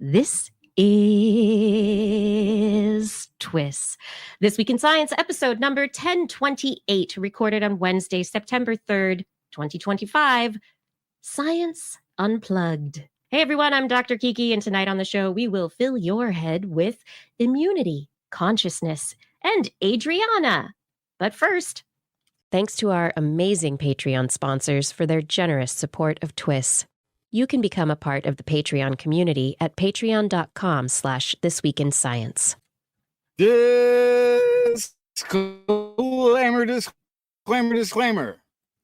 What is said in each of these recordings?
This is TWIS. This Week in Science, episode number 1028, recorded on Wednesday, September 3rd, 2025. Science Unplugged. Hey everyone, I'm Dr. Kiki, and tonight on the show, we will fill your head with immunity, consciousness, and ADRIANA. But first, thanks to our amazing Patreon sponsors for their generous support of TWIS. You can become a part of the Patreon community at patreon.com/thisweekinscience. Disclaimer.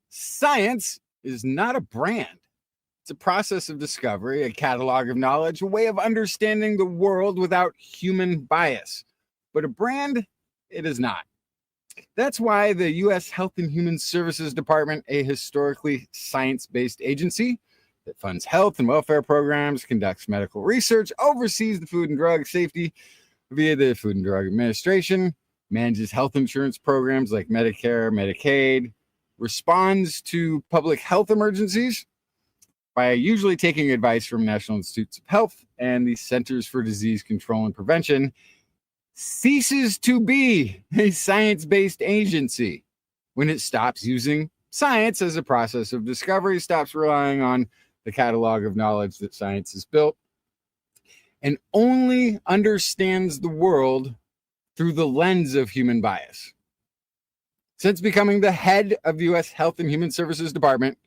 Science is not a brand. It's a process of discovery, a catalog of knowledge, a way of understanding the world without human bias. But a brand, it is not. That's why the U.S. Health and Human Services Department, a historically science-based agency that funds health and welfare programs, conducts medical research, oversees the food and drug safety via the Food and Drug Administration, manages health insurance programs like Medicare, Medicaid, responds to public health emergencies by usually taking advice from National Institutes of Health and the Centers for Disease Control and Prevention, ceases to be a science-based agency when it stops using science as a process of discovery, stops relying on the catalog of knowledge that science has built, and only understands the world through the lens of human bias. Since becoming the head of the U.S. Health and Human Services Department,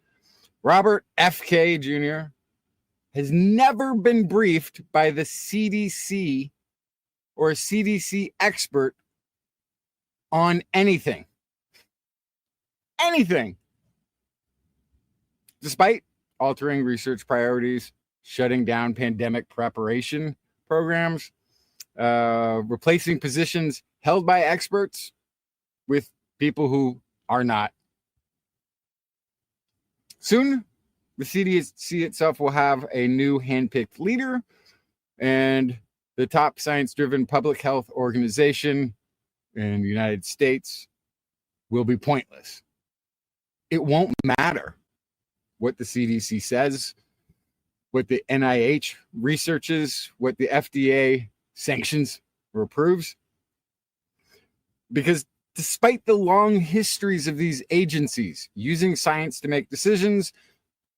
Robert F.K. Jr. has never been briefed by the CDC or a CDC expert on anything. Anything. Despite altering research priorities, shutting down pandemic preparation programs, replacing positions held by experts with people who are not. Soon, the CDC itself will have a new handpicked leader, and the top science-driven public health organization in the United States will be pointless. It won't matter what the CDC says, what the NIH researches, what the FDA sanctions or approves. Because despite the long histories of these agencies using science to make decisions,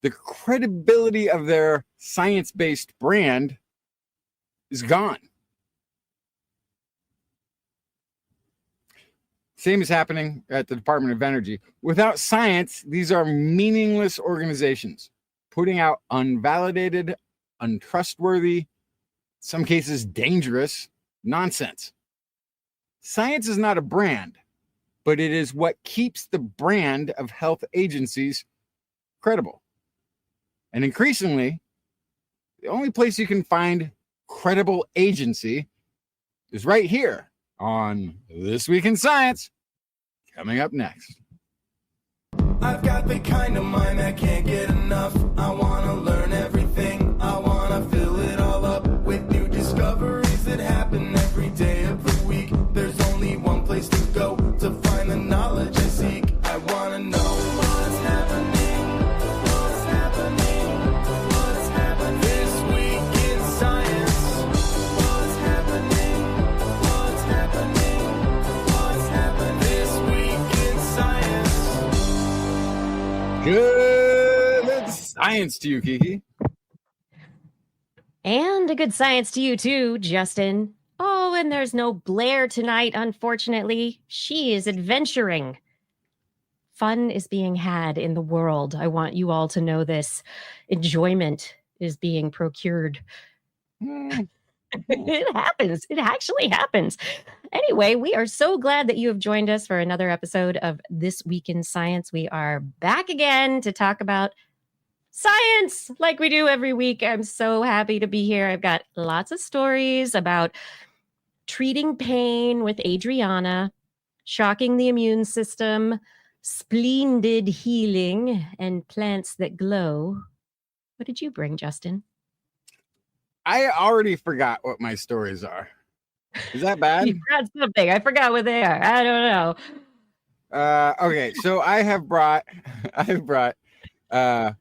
the credibility of their science-based brand is gone. Same is happening at the Department of Energy. Without science, these are meaningless organizations, putting out unvalidated, untrustworthy, in some cases dangerous nonsense. Science is not a brand, but it is what keeps the brand of health agencies credible. And increasingly, the only place you can find credible agency is right here on This Week in Science, coming up next. I've got the kind of mind that can't get enough. I want to learn everything. I want to fill it all up with new discoveries that happen every day of the week. There's only one place to go to find the knowledge I seek. I want to know what's happening. What's happening? What's happening this week in science? What's happening? What's happening? What's happening this week in science? Good science to you, Kiki. And a good science to you too, Justin. Oh, and there's no Blair tonight, unfortunately. She is adventuring. Fun is being had in the world. I want you all to know this. Enjoyment is being procured. It happens. It actually happens. Anyway, we are so glad that you have joined us for another episode of This Week in Science. We are back again to talk about science like we do every week. I'm so happy to be here. I've got lots of stories about treating pain with ADRIANA, shocking the immune system, Spleendid healing, and plants that glow. What did you bring, Justin? I already forgot what my stories are. Is that bad? You forgot something. I forgot what they are. I don't know. Okay, so I have brought a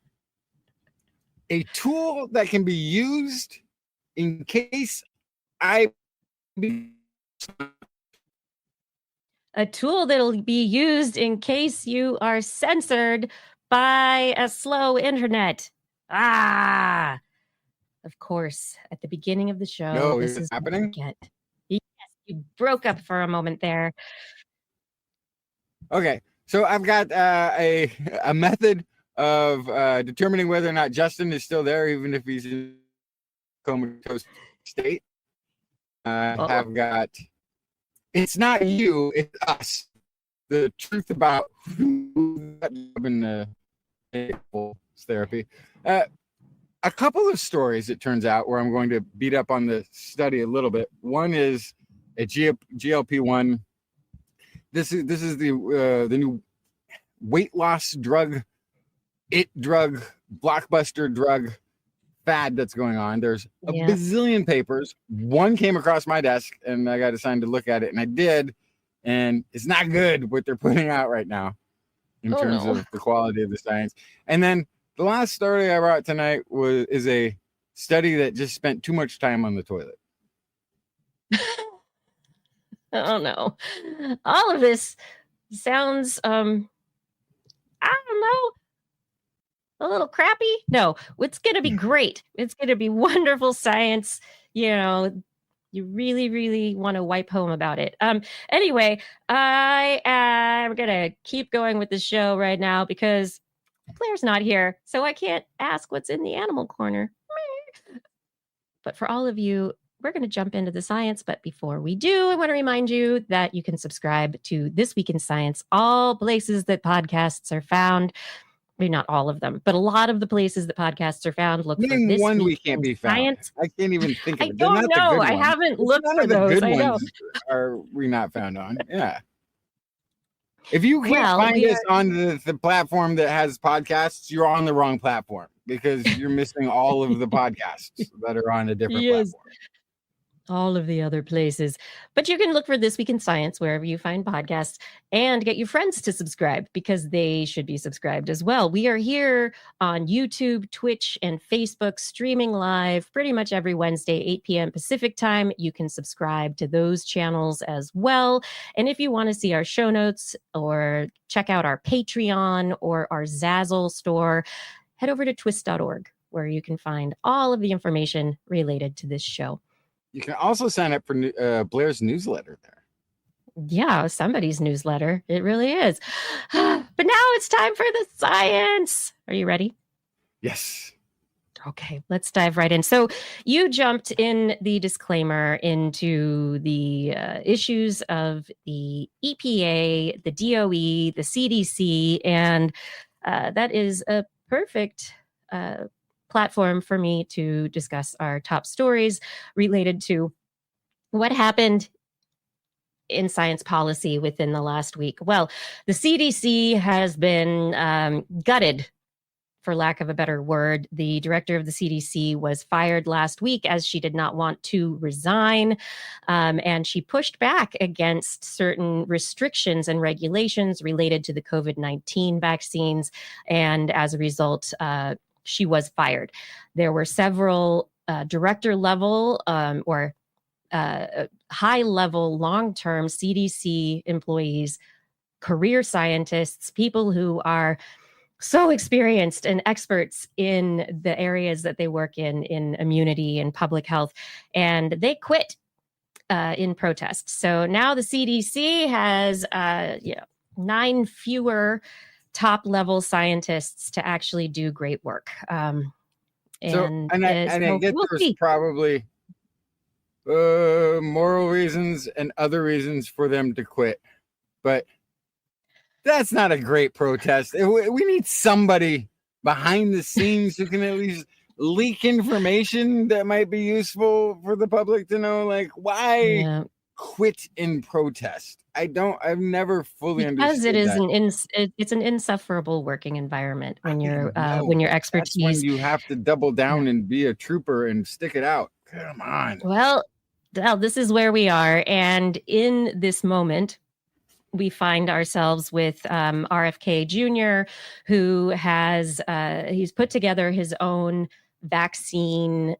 tool that can be used in case I A tool that'll be used in case you are censored by a slow internet. Ah, of course, at the beginning of the show, know this is is what happening. you get. Yes, you broke up for a moment there. Okay, so I've got a method of determining whether or not Justin is still there, even if he's in comatose state. I have got. It's not you, it's us. The truth about who in therapy. A couple of stories, it turns out, where I'm going to beat up on the study a little bit. One is a GLP-1. This is the new weight loss drug, blockbuster drug fad that's going on. There's a bazillion papers. One came across my desk, and I got assigned to look at it, and I did. And it's not good what they're putting out right now in terms of the quality of the science. And then the last story I brought tonight is a study that just spent too much time on the toilet. Oh no. All of this sounds I don't know, a little crappy. No, it's going to be great. It's going to be wonderful science. You know, you really, really want to wipe home about it. Anyway, I am going to keep going with the show right now because Claire's not here, so I can't ask what's in the animal corner. But for all of you, we're going to jump into the science. But before we do, I want to remind you that you can subscribe to This Week in Science, all places that podcasts are found. Maybe not all of them, but a lot of the places that podcasts are found. Look for This one Week we can't be found. Science. I can't even think of it. I don't know. I haven't looked for those. I know. Are we not found on? Yeah. If you can't find us on the platform that has podcasts, you're on the wrong platform because you're missing all of the podcasts that are on a different platform. All of the other places. But you can look for This Week in Science wherever you find podcasts and get your friends to subscribe because they should be subscribed as well. We are here on YouTube, Twitch, and Facebook streaming live pretty much every Wednesday, 8 p.m. Pacific time. You can subscribe to those channels as well. And if you want to see our show notes or check out our Patreon or our Zazzle store, head over to twis.org where you can find all of the information related to this show. You can also sign up for Blair's newsletter there. Yeah, somebody's newsletter. It really is. But now it's time for the science. Are you ready? Yes. Okay, let's dive right in. So you jumped in the disclaimer into the issues of the EPA, the DOE, the CDC, and that is a perfect platform for me to discuss our top stories related to what happened in science policy within the last week. Well, the CDC has been gutted, for lack of a better word. The director of the CDC was fired last week as she did not want to resign. And she pushed back against certain restrictions and regulations related to the COVID-19 vaccines. And as a result, she was fired. There were several director level or high level long-term CDC employees, career scientists, people who are so experienced and experts in the areas that they work in immunity and public health, and they quit in protest. So now the CDC has 9 fewer top level scientists to actually do great work. I get there's probably moral reasons and other reasons for them to quit, but that's not a great protest. We need somebody behind the scenes who can at least leak information that might be useful for the public to know, like, why quit in protest. I've never fully understood because it's an insufferable working environment when your expertise. That's when you have to double down and be a trooper and stick it out. Come on. Well, this is where we are, and in this moment, we find ourselves with RFK Jr., who has he's put together his own vaccine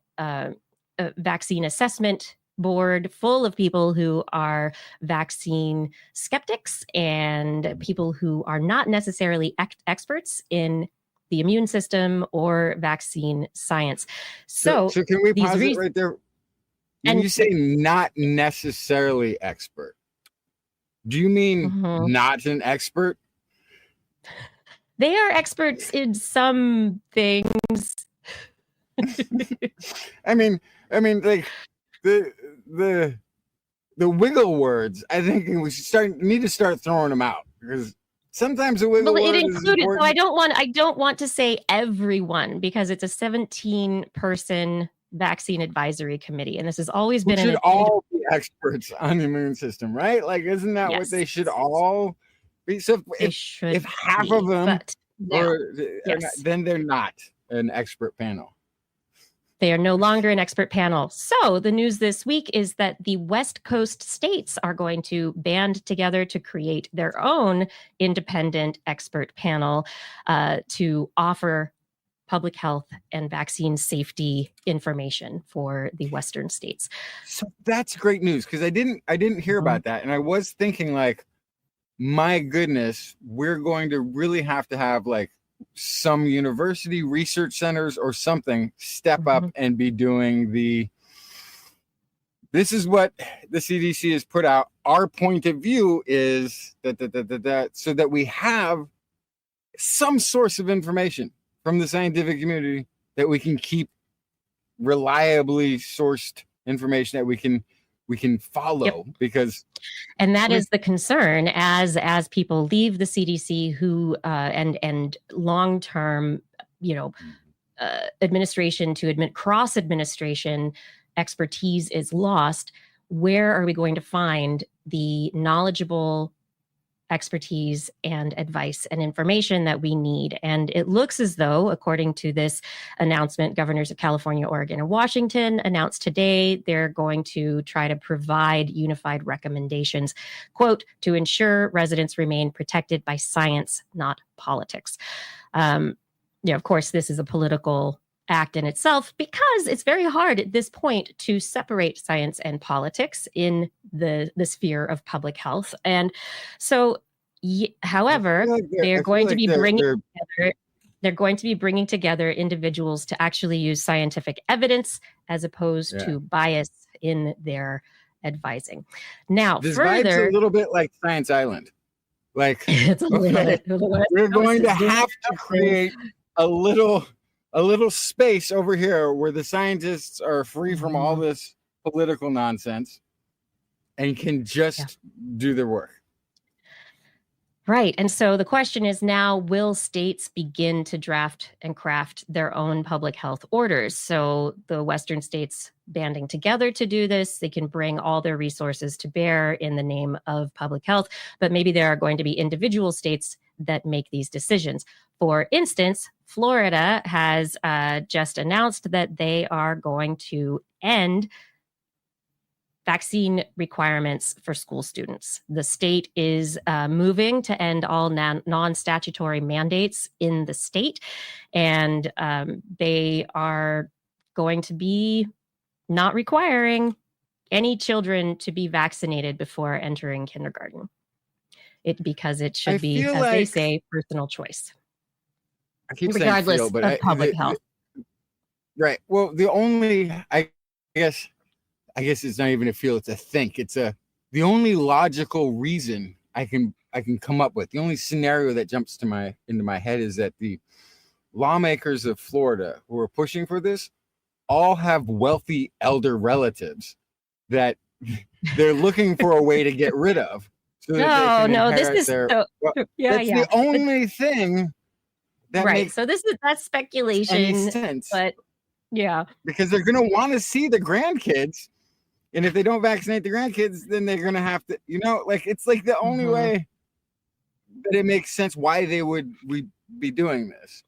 vaccine assessment board full of people who are vaccine skeptics and people who are not necessarily experts in the immune system or vaccine science. So can we these pause it right there? When you say not necessarily expert, do you mean not an expert? They are experts in some things. I mean, like the wiggle words. I think we need to start throwing them out, because sometimes the wiggle word it is included. So important. I don't want to say everyone, because it's a 17-person vaccine advisory committee, and this has always been should all be experts on the immune system, right? Like, isn't that what they should all be? So if half of them then they're not an expert panel. They are no longer an expert panel. So the news this week is that the West Coast states are going to band together to create their own independent expert panel to offer public health and vaccine safety information for the Western states. So that's great news, because I didn't hear about that. And I was thinking, like, my goodness, we're going to really have to have like some university research centers or something step up and be doing this is what the CDC has put out. Our point of view is that so that we have some source of information from the scientific community, that we can keep reliably sourced information that we can follow. And that is the concern as people leave the CDC, who and long-term, administration to cross administration expertise is lost. Where are we going to find the knowledgeable expertise and advice and information that we need? And it looks as though, according to this announcement, governors of California, Oregon, and Washington announced today they're going to try to provide unified recommendations, quote, to ensure residents remain protected by science, not politics. Of course, this is a political act in itself, because it's very hard at this point to separate science and politics in the sphere of public health. And so, however, they're going to be bringing together individuals to actually use scientific evidence as opposed to bias in their advising. Now, this further, vibe's a little bit like Science Island. Like, it's a we're going to have to create a little space over here where the scientists are free from all this political nonsense and can just do their work. Right. And so the question is now, will states begin to draft and craft their own public health orders? So the Western states banding together to do this, they can bring all their resources to bear in the name of public health, but maybe there are going to be individual states that make these decisions. For instance, Florida has just announced that they are going to end vaccine requirements for school students. The state is moving to end all non-statutory mandates in the state, and they are going to be not requiring any children to be vaccinated before entering kindergarten. Because it should be, as they say, personal choice. I keep regardless saying feel, but of public health. Right. Well, I guess it's not even a feel, it's a think. The only logical reason I can come up with, the only scenario that jumps into my head is that the lawmakers of Florida who are pushing for this all have wealthy elder relatives that they're looking for a way to get rid of. So this is the only thing that makes so that's speculation. any sense. But because they're going to want to see the grandkids, and if they don't vaccinate the grandkids, then they're going to have to, it's like the only way that it makes sense why they would be doing this.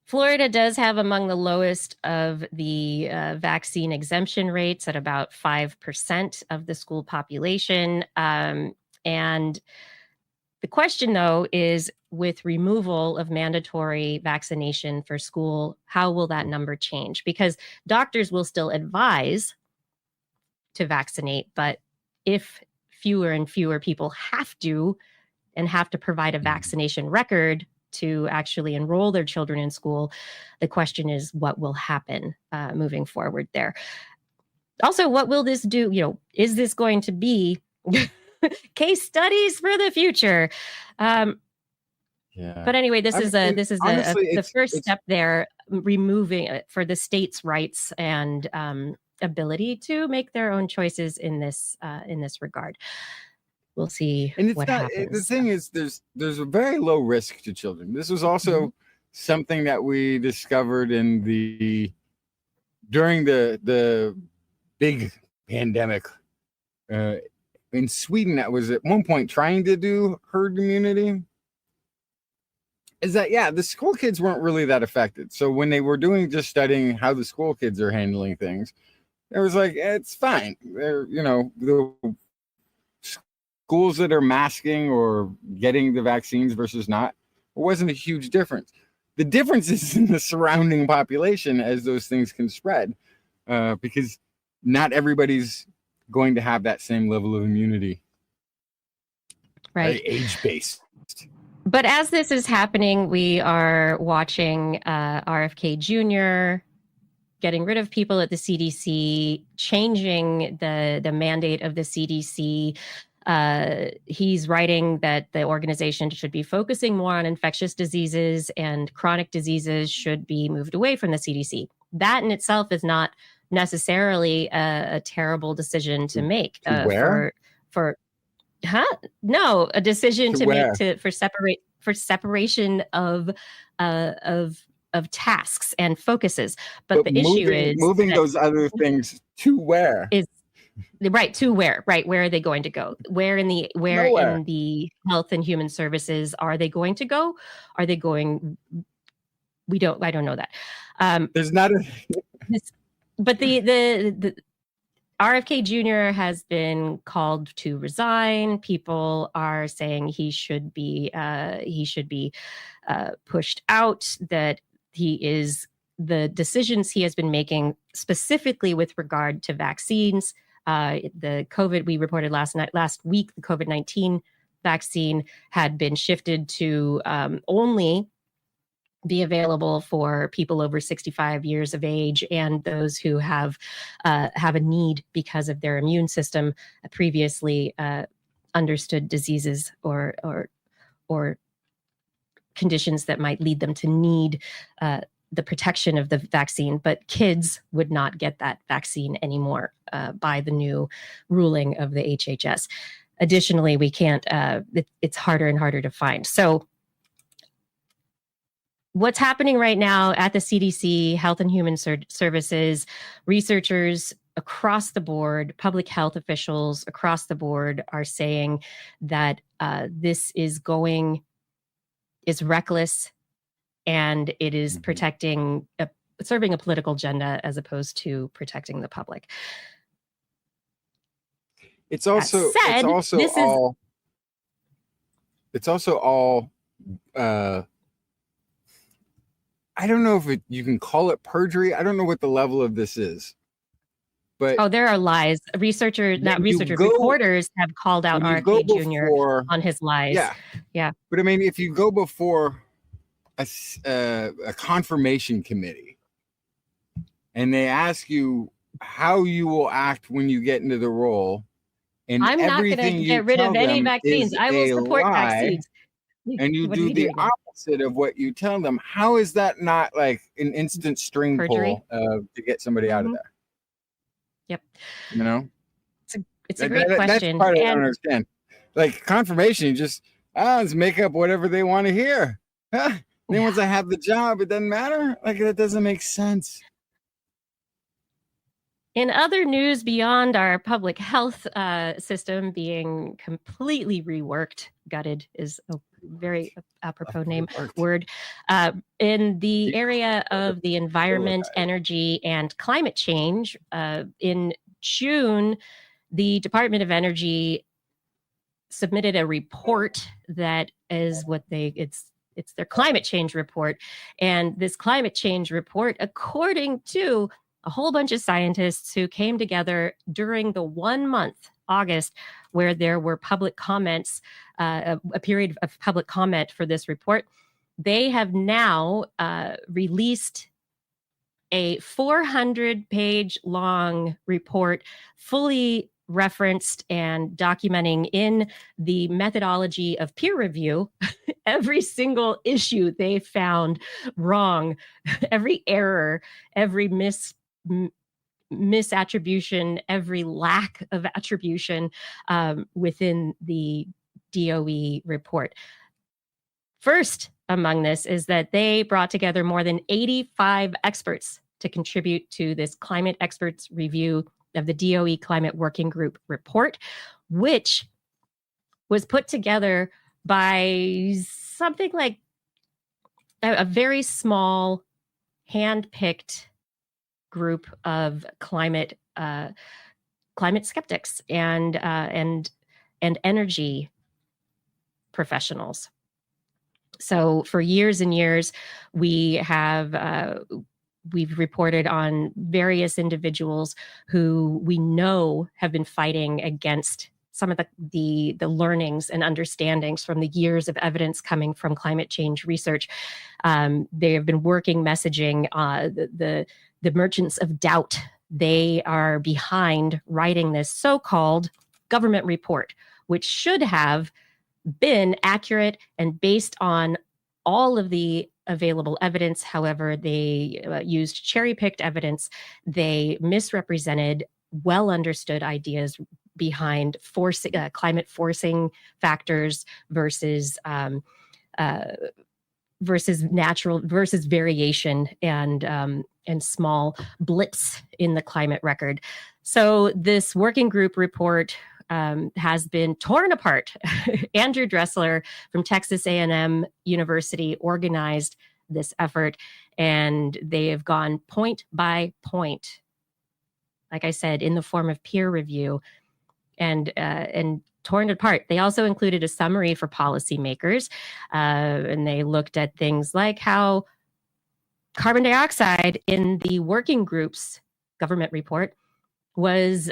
Florida does have among the lowest of the vaccine exemption rates at about 5% of the school population. And the The question, though, is with removal of mandatory vaccination for school, how will that number change? Because doctors will still advise to vaccinate, but if fewer and fewer people have to provide a vaccination record to actually enroll their children in school, the question is what will happen moving forward there. Also, what will this do? Is this going to be case studies for the future? But anyway, this is the first step there, removing it for the states' rights and ability to make their own choices in this regard. We'll see what happens. The thing is, there's a very low risk to children. This was also something that we discovered during the big pandemic in Sweden, that was at one point trying to do herd immunity. Is that the school kids weren't really that affected. So when they were just studying how the school kids are handling things, it was like, it's fine. They're, the schools that are masking or getting the vaccines versus not, it wasn't a huge difference. The difference is in the surrounding population as those things can spread, because not everybody's going to have that same level of immunity. Right. Age-based. But as this is happening, we are watching RFK Jr. getting rid of people at the CDC, changing the mandate of the CDC. He's writing that the organization should be focusing more on infectious diseases and chronic diseases should be moved away from the CDC. That in itself is not necessarily a terrible decision to make. No, a decision to make for separation of tasks and focuses. But the issue is moving those other things to where is right to where, right? Where are they going to go? Where in the health and human services are they going to go? Are they going? I don't know that. There's not a. But the RFK Jr. has been called to resign. People are saying he should be pushed out. That the decisions he has been making specifically with regard to vaccines. The COVID we reported last week, the COVID-19 vaccine had been shifted to only be available for people over 65 years of age and those who have a need because of their immune system, previously understood diseases or conditions that might lead them to need the protection of the vaccine. But kids would not get that vaccine anymore by the new ruling of the HHS. Additionally, we can't. It's harder and harder to find. So what's happening right now at the CDC, Health and Human Services, researchers across the board, public health officials across the board are saying that this is reckless and it is serving a political agenda as opposed to protecting the public. It's also all I don't know if you can call it perjury. I don't know what the level of this is. But there are lies. Reporters have called out RFK Jr. on his lies. Yeah. But I mean, if you go before a confirmation committee and they ask you how you will act when you get into the role, and I'm not going to get rid of any vaccines. I will support vaccines. And you do the opposite of what you tell them. How is that not like an instant string pull to get somebody out of there? Yep. It's a great question. That's part I don't understand. Like confirmation, you just let's make up whatever they want to hear. Then once I have the job, it doesn't matter. Like that doesn't make sense. In other news beyond our public health system being completely reworked, gutted is a very apropos word, in the area of the environment, energy, and climate change, in June, the Department of Energy submitted a report that is it's their climate change report. And this climate change report, according to a whole bunch of scientists who came together during the 1 month, August, where there were public comments, a period of public comment for this report, they have now released a 400-page long report, fully referenced and documenting in the methodology of peer review every single issue they found wrong, every error, every misattribution, every lack of attribution within the DOE report. First among this is that they brought together more than 85 experts to contribute to this climate experts review of the DOE Climate Working Group report, which was put together by something like a very small, hand-picked group of climate skeptics and energy professionals. So for years and years, we've reported on various individuals who we know have been fighting against some of the learnings and understandings from the years of evidence coming from climate change research. They have been working messaging the merchants of doubt. They are behind writing this so-called government report, which should have been accurate and based on all of the available evidence. However, they used cherry-picked evidence. They misrepresented well understood ideas behind climate forcing factors versus natural versus variation and small blips in the climate record. So this working group report has been torn apart. Andrew Dressler from Texas A&M University organized this effort, and they have gone point by point, like I said, in the form of peer review and torn it apart. They also included a summary for policymakers, and they looked at things like how carbon dioxide in the working group's government report was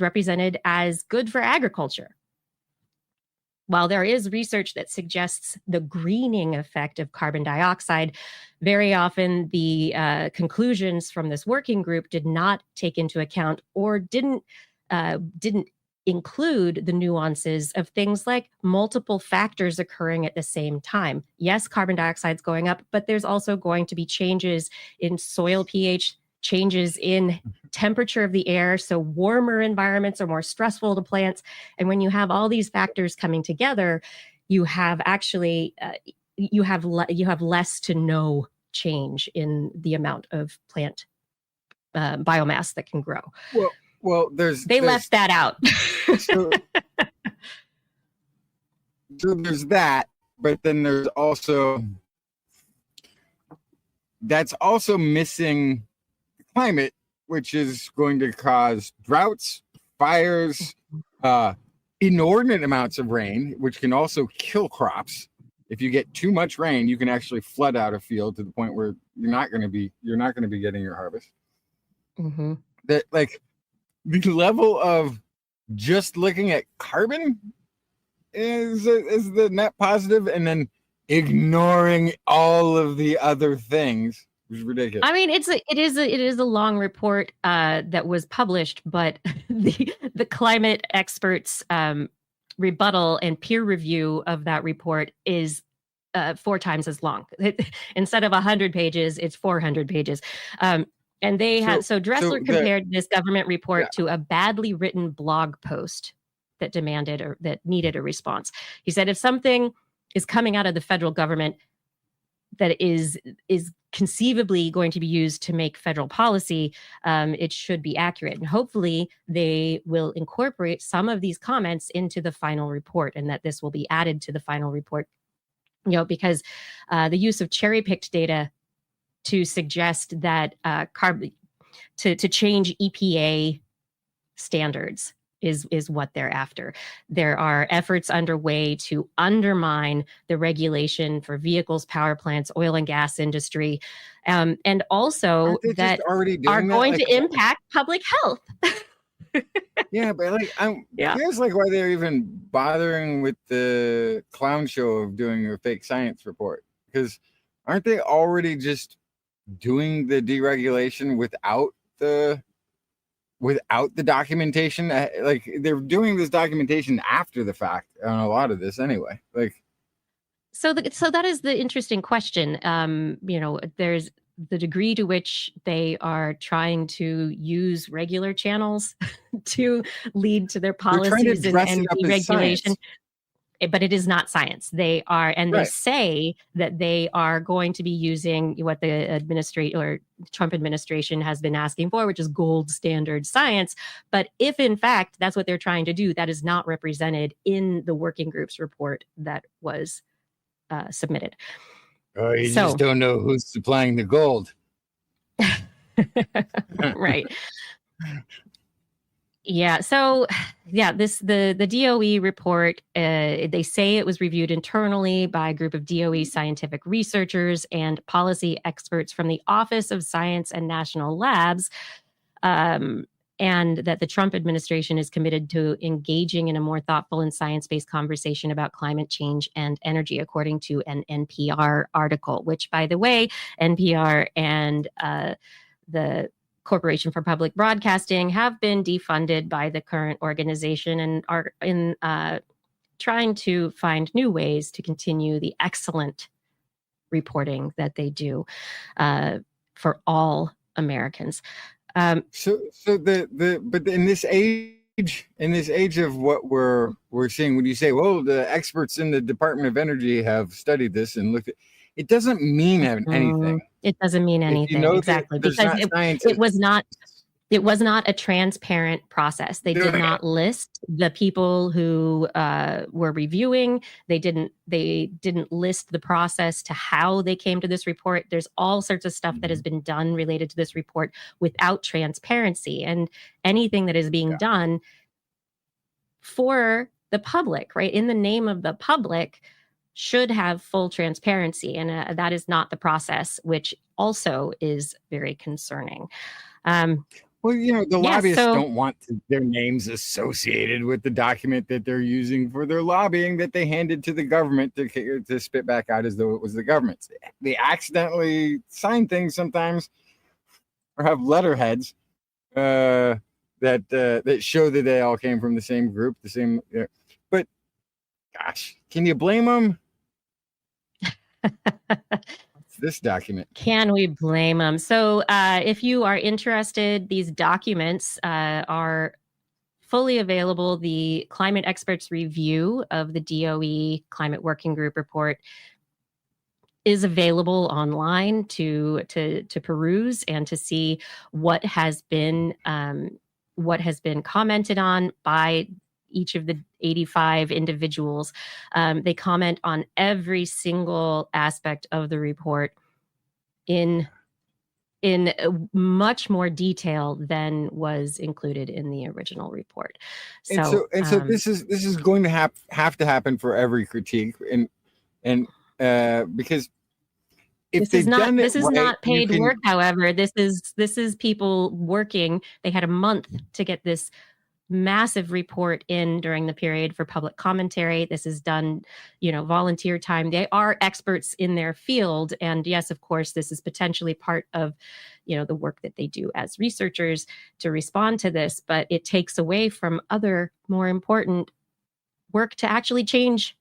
represented as good for agriculture. While there is research that suggests the greening effect of carbon dioxide, very often the conclusions from this working group did not take into account or didn't include the nuances of things like multiple factors occurring at the same time. Yes, carbon dioxide is going up, but there's also going to be changes in soil pH, changes in temperature of the air. So warmer environments are more stressful to plants. And when you have all these factors coming together, you have actually, you have less to no change in the amount of plant biomass that can grow. Well, there's left that out. so there's that, but then there's also, that's also missing climate, which is going to cause droughts, fires, inordinate amounts of rain, which can also kill crops. If you get too much rain, you can actually flood out a field to the point where you're not going to be getting your harvest. Mm-hmm. That, like, the level of just looking at carbon is the net positive, and then ignoring all of the other things is ridiculous. I mean, it is a long report that was published, but the climate experts rebuttal and peer review of that report is 4 times as long. Instead of 100 pages, it's 400 pages. And they had, so Dressler compared this government report to a badly written blog post that demanded or that needed a response. He said, if something is coming out of the federal government that is conceivably going to be used to make federal policy, it should be accurate. And hopefully they will incorporate some of these comments into the final report, and that this will be added to the final report, because the use of cherry-picked data to suggest that to change EPA standards is what they're after. There are efforts underway to undermine the regulation for vehicles, power plants, oil and gas industry, and also Aren't they that just already are doing that? going Like, to impact public health. yeah, but like, I'm Yeah. curious, like, why they're even bothering with the clown show of doing a fake science report. Because aren't they already just doing the deregulation without the documentation? Like, they're doing this documentation after the fact on a lot of this anyway. Like, So that is the interesting question. There's the degree to which they are trying to use regular channels to lead to their they're trying to policies dress and it up as deregulation. science. But it is not science. They are, and they Right. say that they are going to be using what the Trump administration has been asking for, which is gold standard science. But if in fact that's what they're trying to do, that is not represented in the working group's report that was submitted. Oh, you just don't know who's supplying the gold. Right. Yeah. So, yeah, the DOE report. They say it was reviewed internally by a group of DOE scientific researchers and policy experts from the Office of Science and National Labs, and that the Trump administration is committed to engaging in a more thoughtful and science-based conversation about climate change and energy, according to an NPR article. Which, by the way, NPR and the Corporation for Public Broadcasting have been defunded by the current organization and are in trying to find new ways to continue the excellent reporting that they do for all Americans. But in this age of what we're seeing, when you say, well, the experts in the Department of Energy have studied this and looked at it, doesn't mean anything. It doesn't mean anything, exactly, because it was not a transparent process. They did not list the people who were reviewing. They didn't list the process to how they came to this report. There's all sorts of stuff that has been done related to this report without transparency, and anything that is being done for the public, right, in the name of the public, should have full transparency, and that is not the process, which also is very concerning. Well, the lobbyists don't want their names associated with the document that they're using for their lobbying that they handed to the government to spit back out as though it was the government's. They accidentally sign things sometimes, or have letterheads that show that they all came from the same group, the same. But gosh, can you blame them? This document. Can we blame them? So if you are interested, these documents are fully available. The climate experts review of the DOE climate working group report is available online to peruse and to see what has been commented on by each of the 85 individuals. They comment on every single aspect of the report in much more detail than was included in the original report. So this is going to have to happen for every critique, and because if this is not paid work. However, this is people working. They had a month to get this massive report in during the period for public commentary. This is done, volunteer time. They are experts in their field. And yes, of course, this is potentially part of, the work that they do as researchers to respond to this, but it takes away from other more important work to actually change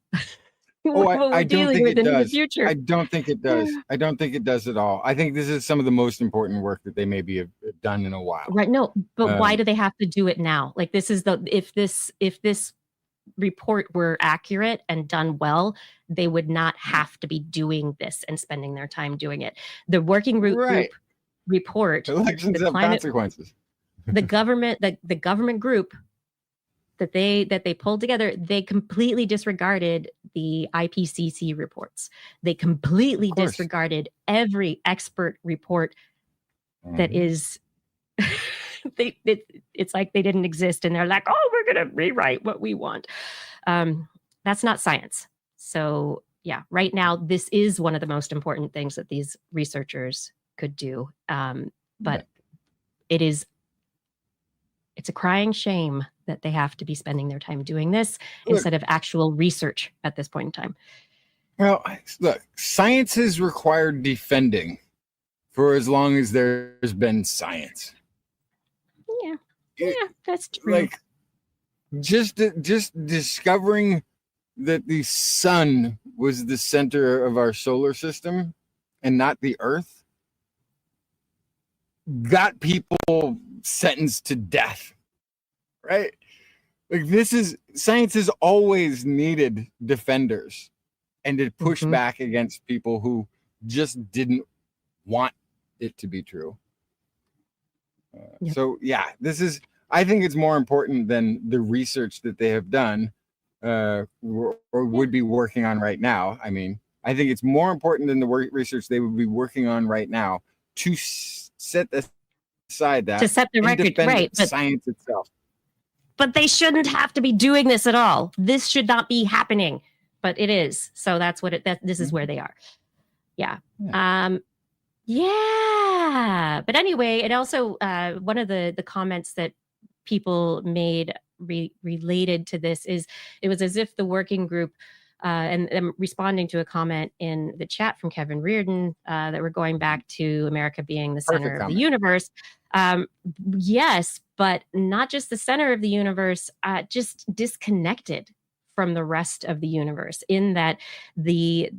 what we're dealing with in the future. I don't think it does. I don't think it does at all. I think this is some of the most important work that they maybe have done in a while. Right. No, but why do they have to do it now? Like, this is if this report were accurate and done well, they would not have to be doing this and spending their time doing it. The working group report, elections have consequences. The government group that they pulled together, they completely disregarded the IPCC reports. They completely disregarded every expert report that is it's like they didn't exist, and they're like, oh, we're going to rewrite what we want. That's not science. So yeah, right now, this is one of the most important things that these researchers could do. But it's a crying shame that they have to be spending their time doing this instead of actual research at this point in time. Well, look, science has required defending for as long as there's been science. Yeah, that's true. Like, just discovering that the sun was the center of our solar system and not the Earth got people sentenced to death, right? Like, science has always needed defenders and to push back against people who just didn't want it to be true. So yeah, I think it's more important than the research that they have done or would be working on right now. I mean, I think it's more important than the research they would be working on right now to set aside that, to set the record, right? But science itself. But they shouldn't have to be doing this at all. This should not be happening, but it is. So that's what this is where they are. Yeah. Yeah. But anyway, it also, one of the comments that people made related to this is it was as if the working group, and I'm responding to a comment in the chat from Kevin Reardon that we're going back to America being the center of the universe. Yes, but not just the center of the universe, just disconnected from the rest of the universe, in that the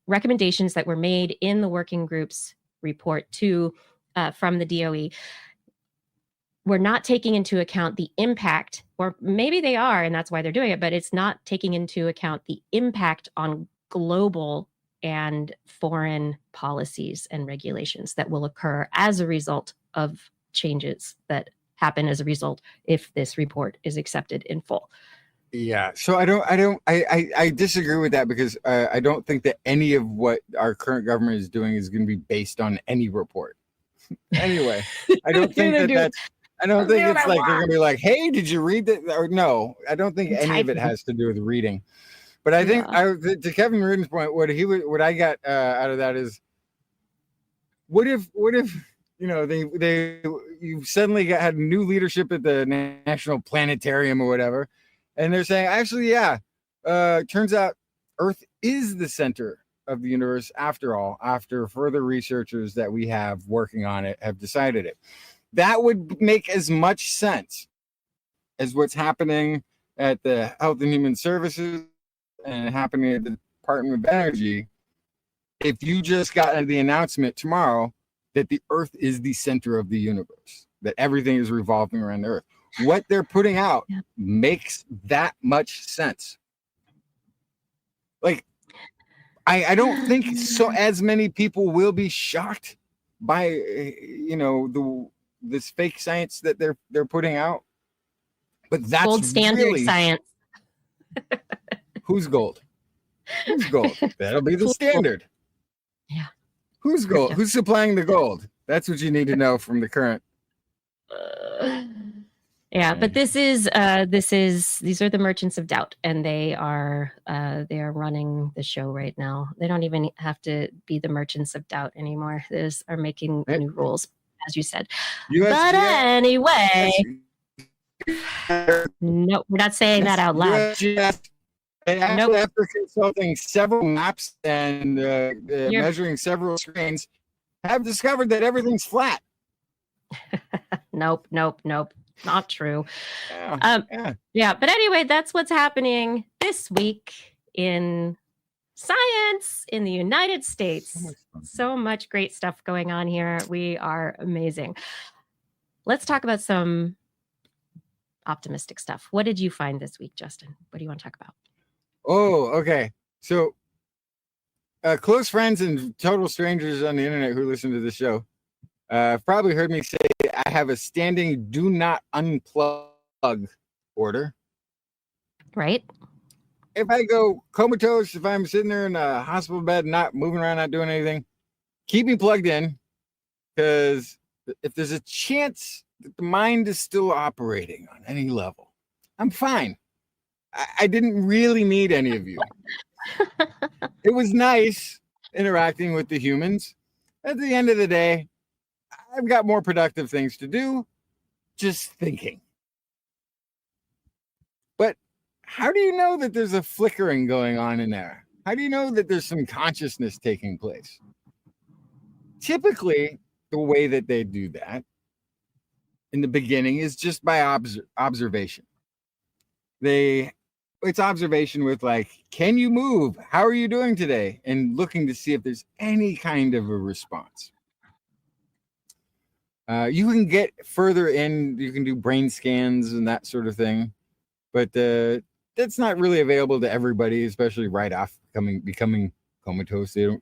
recommendations that were made in the working group's report from the DOE were not taking into account the impact, or maybe they are, and that's why they're doing it, but it's not taking into account the impact on global and foreign policies and regulations that will occur as a result of changes that happen as a result if this report is accepted in full. Yeah, so I disagree with that, because I don't think that any of what our current government is doing is going to be based on any report. Anyway, I don't think I don't think it's like they're going to be like, hey, did you read that? Or no, I don't think any of it has to do with reading. But I think to Kevin Reardon's point, what I got out of that is, what if you suddenly had new leadership at the National Planetarium or whatever, and they're saying, actually, turns out Earth is the center of the universe after all, after further researchers that we have working on it have decided it. That would make as much sense as what's happening at the Health and Human Services and happening at the Department of Energy if you just got the announcement tomorrow that the Earth is the center of the universe, that everything is revolving around the Earth. What they're putting out makes that much sense. Like, I don't think as many people will be shocked by this fake science that they're putting out, but that's gold standard science. Who's gold? That'll be the standard. Yeah. Who's gold? Who's supplying the gold? That's what you need to know from the current. But these are the merchants of doubt, and they are running the show right now. They don't even have to be the merchants of doubt anymore. They are making new rules, as you said. Anyway, no, we're not saying that out loud. After consulting several maps and measuring several screens, have discovered that everything's flat. Nope. Not true. But anyway, that's what's happening this week in science in the United States. So much great stuff going on here. We are amazing. Let's talk about some optimistic stuff. What did you find this week, Justin? What do you want to talk about? Oh, okay. So close friends and total strangers on the internet who listen to the show probably heard me say I have a standing do not unplug order. Right. If I go comatose, if I'm sitting there in a hospital bed, not moving around, not doing anything, keep me plugged in, because if there's a chance that the mind is still operating on any level, I'm fine. I didn't really need any of you. It was nice interacting with the humans. At the end of the day, I've got more productive things to do, just thinking. But how do you know that there's a flickering going on in there? How do you know that there's some consciousness taking place? Typically, the way that they do that in the beginning is just by observation. It's observation with like, can you move? How are you doing today? And looking to see if there's any kind of a response. You can get further in, you can do brain scans and that sort of thing, but that's not really available to everybody, especially right off becoming comatose. They don't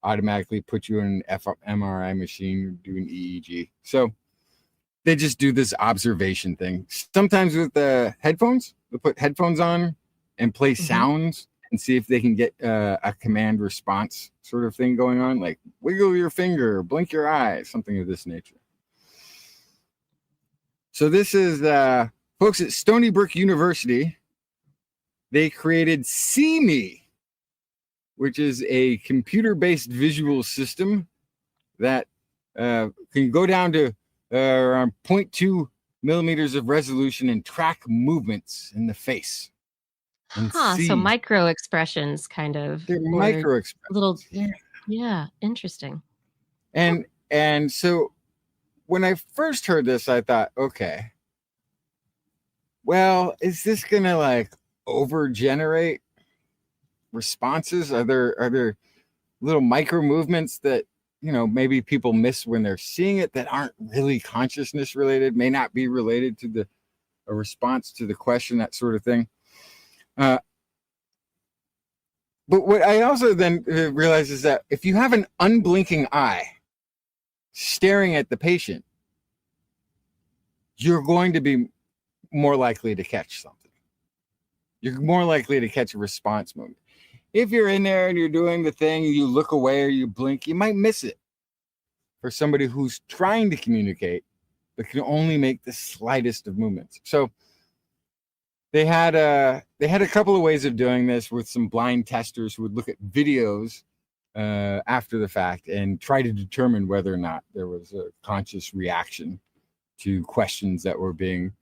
automatically put you in an MRI machine, do an EEG. So they just do this observation thing. Sometimes with the headphones, they'll put headphones on and play sounds and see if they can get a command response sort of thing going on, like wiggle your finger, blink your eye, something of this nature. So this is folks at Stony Brook University. They created SeeMe, which is a computer-based visual system that can go down to around 0.2 millimeters of resolution and track movements in the face. So micro expressions kind of. They're micro expressions. Little, yeah, interesting. And so when I first heard this, I thought, okay, well, is this gonna like over-generate responses? Are there little micro movements that, you know, maybe people miss when they're seeing it that aren't really consciousness related, may not be related to a response to the question, that sort of thing. But what I also then realized is that if you have an unblinking eye staring at the patient, you're going to be more likely to catch something. You're more likely to catch a response moment. If you're in there and you're doing the thing, you look away or you blink, you might miss it. For somebody who's trying to communicate, but can only make the slightest of movements. So they had a couple of ways of doing this with some blind testers who would look at videos after the fact and try to determine whether or not there was a conscious reaction to questions that were being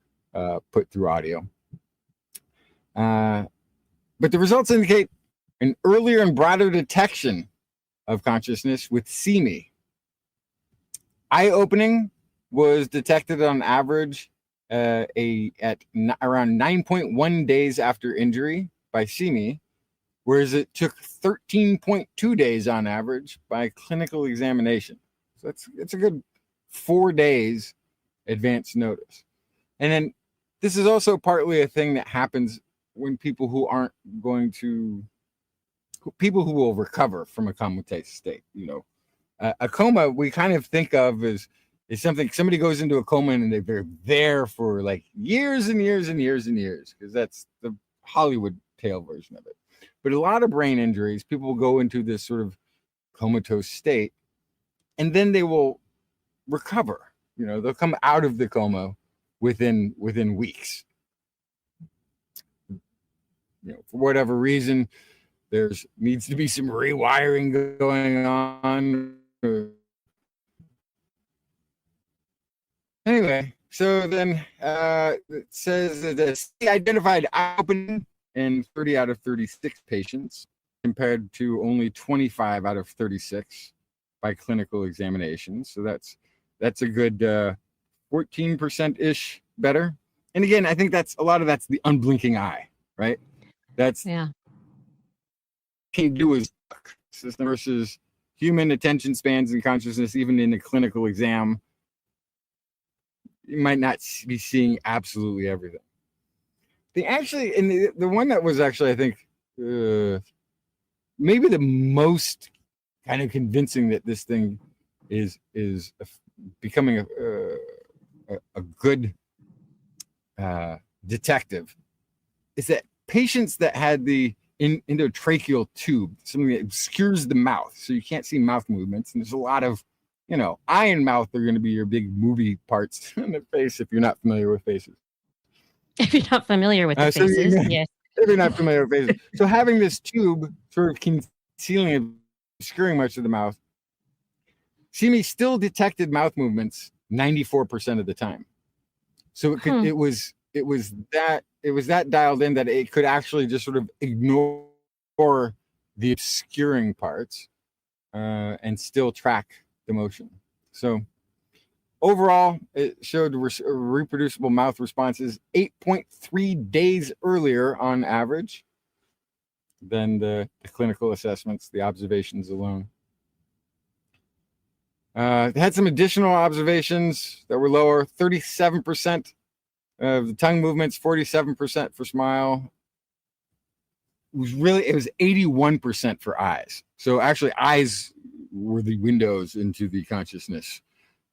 put through audio. But the results indicate an earlier and broader detection of consciousness with SeeMe. Eye-opening was detected on average at around 9.1 days after injury by SeeMe, whereas it took 13.2 days on average by clinical examination. So it's a good 4 days advance notice. And then this is also partly a thing that happens when people who will recover from a comatose state. You know, a coma we kind of think of as something, somebody goes into a coma and they're there for like years and years and years and years, because that's the Hollywood tale version of it. But a lot of brain injuries, people will go into this sort of comatose state and then they will recover. You know, they'll come out of the coma within weeks. You know, for whatever reason, needs to be some rewiring going on. Anyway, so then it says that the identified eye-opening in 30 out of 36 patients, compared to only 25 out of 36 by clinical examinations. So that's a good 14%-ish better. And again, I think that's the unblinking eye, right? That's can do is system versus human attention spans and consciousness. Even in a clinical exam, you might not be seeing absolutely everything. The one that was actually, I think, maybe the most kind of convincing that this thing is becoming a good detective is that patients that had the endotracheal tube, something that obscures the mouth, so you can't see mouth movements, and there's a lot of eye and mouth are going to be your big movie parts in the face if you're not familiar with faces. If you're not familiar with the faces, yes. If you're not familiar with faces. So having this tube sort of concealing and obscuring much of the mouth, SeeMe still detected mouth movements 94% of the time. So it was that dialed in that it could actually just sort of ignore the obscuring parts and still track the motion. So overall, it showed reproducible mouth responses 8.3 days earlier on average than the clinical assessments, the observations alone. They had some additional observations that were lower, 37% of the tongue movements, 47% for smile. It was 81% for eyes. So actually eyes were the windows into the consciousness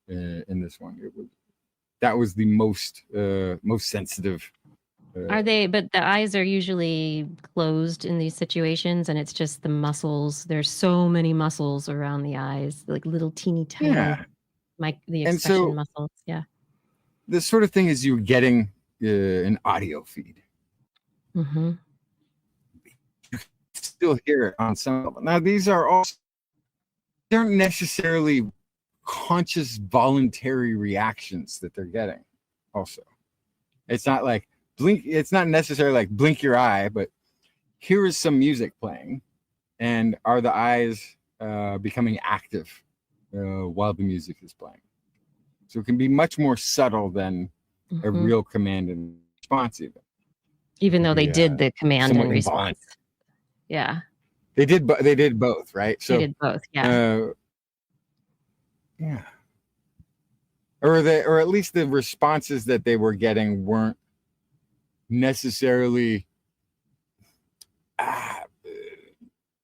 in this one. That was the most sensitive. But the eyes are usually closed in these situations, and it's just the muscles. There's so many muscles around the eyes, like little teeny tiny, the expression muscles. Yeah. This sort of thing is you getting an audio feed. Mm-hmm. You can still hear it on some level. Now, these are they aren't necessarily conscious, voluntary reactions that they're getting. Also, it's not like blink. It's not necessarily like blink your eye, but here is some music playing, and are the eyes becoming active while the music is playing? So it can be much more subtle than a real command and response, even though they did the command and response. Yeah, they did both, right? So they did both. Yeah. Yeah. Or at least the responses that they were getting weren't necessarily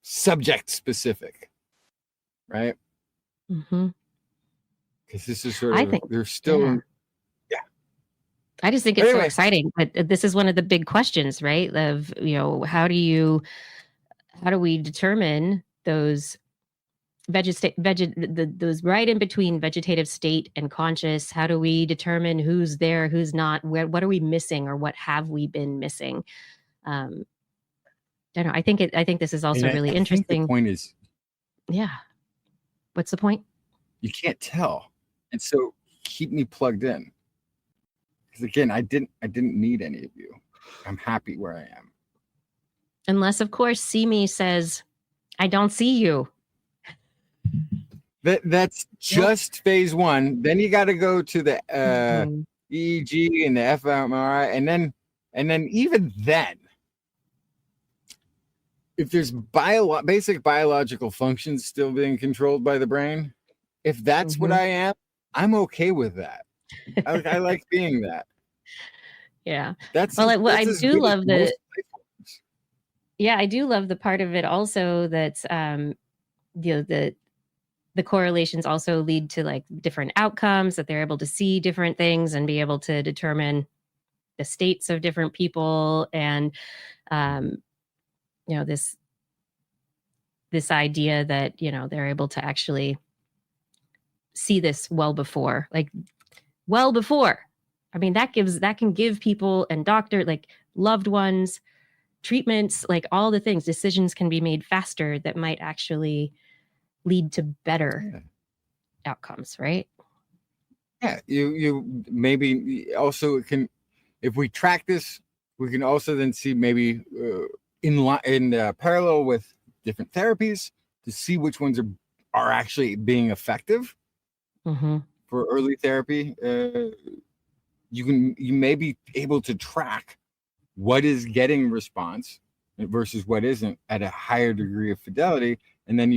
subject specific, right? Mm-hmm. Because this is sort of they're still I just think it's so exciting. But this is one of the big questions, right? Of how do we determine those those right in between vegetative state and conscious? How do we determine who's there, who's not? What are we missing, or what have we been missing? I don't know. I think this is also really interesting. Think the point is, what's the point? You can't tell, and so keep me plugged in. Because again, I didn't need any of you. I'm happy where I am. Unless, of course, SeeMe says, "I don't see you." That's just phase one. Then you got to go to the EEG and the fMRI, and then even then, if there's basic biological functions still being controlled by the brain, if that's what I am, I'm okay with that. I like being that. Yeah. I do love the. Yeah, I do love the part of it also that's the correlations also lead to like different outcomes, that they're able to see different things and be able to determine the states of different people, and this idea that they're able to actually see this well before. I mean, that can give people and like loved ones treatments, like all the things, decisions can be made faster that might actually lead to better outcomes, right? Yeah, you maybe also can, if we track this, we can also then see maybe in parallel with different therapies to see which ones are actually being effective for early therapy. You may be able to track what is getting response versus what isn't at a higher degree of fidelity, and then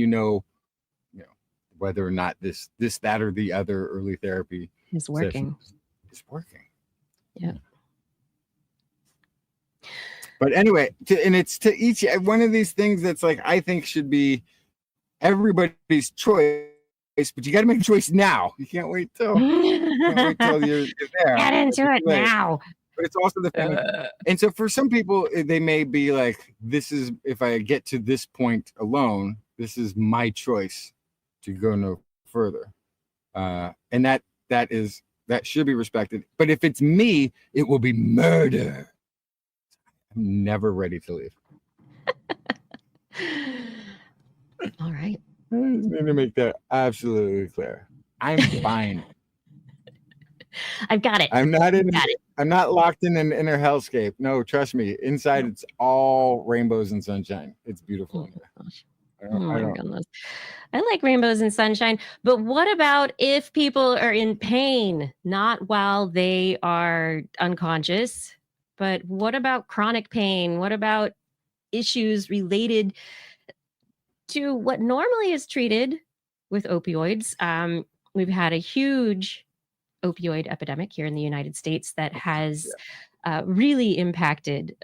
whether or not this, that, or the other early therapy is working. Yeah. But anyway, it's to each one of these things that's like, I think should be everybody's choice, but you got to make a choice now. You can't wait till you're there. Get into it now. But it's also the thing. And so for some people, they may be like, this is, if I get to this point alone, this is my choice to go no further. And that should be respected. But if it's me, it will be murder. I'm never ready to leave. All right. I just need to make that absolutely clear. I'm fine. I've got it. I'm not locked in an inner hellscape. No, trust me. Inside, it's all rainbows and sunshine. It's beautiful. Oh my goodness. I like rainbows and sunshine, but what about if people are in pain, not while they are unconscious, but what about chronic pain? What about issues related to what normally is treated with opioids? We've had a huge opioid epidemic here in the United States that has really impacted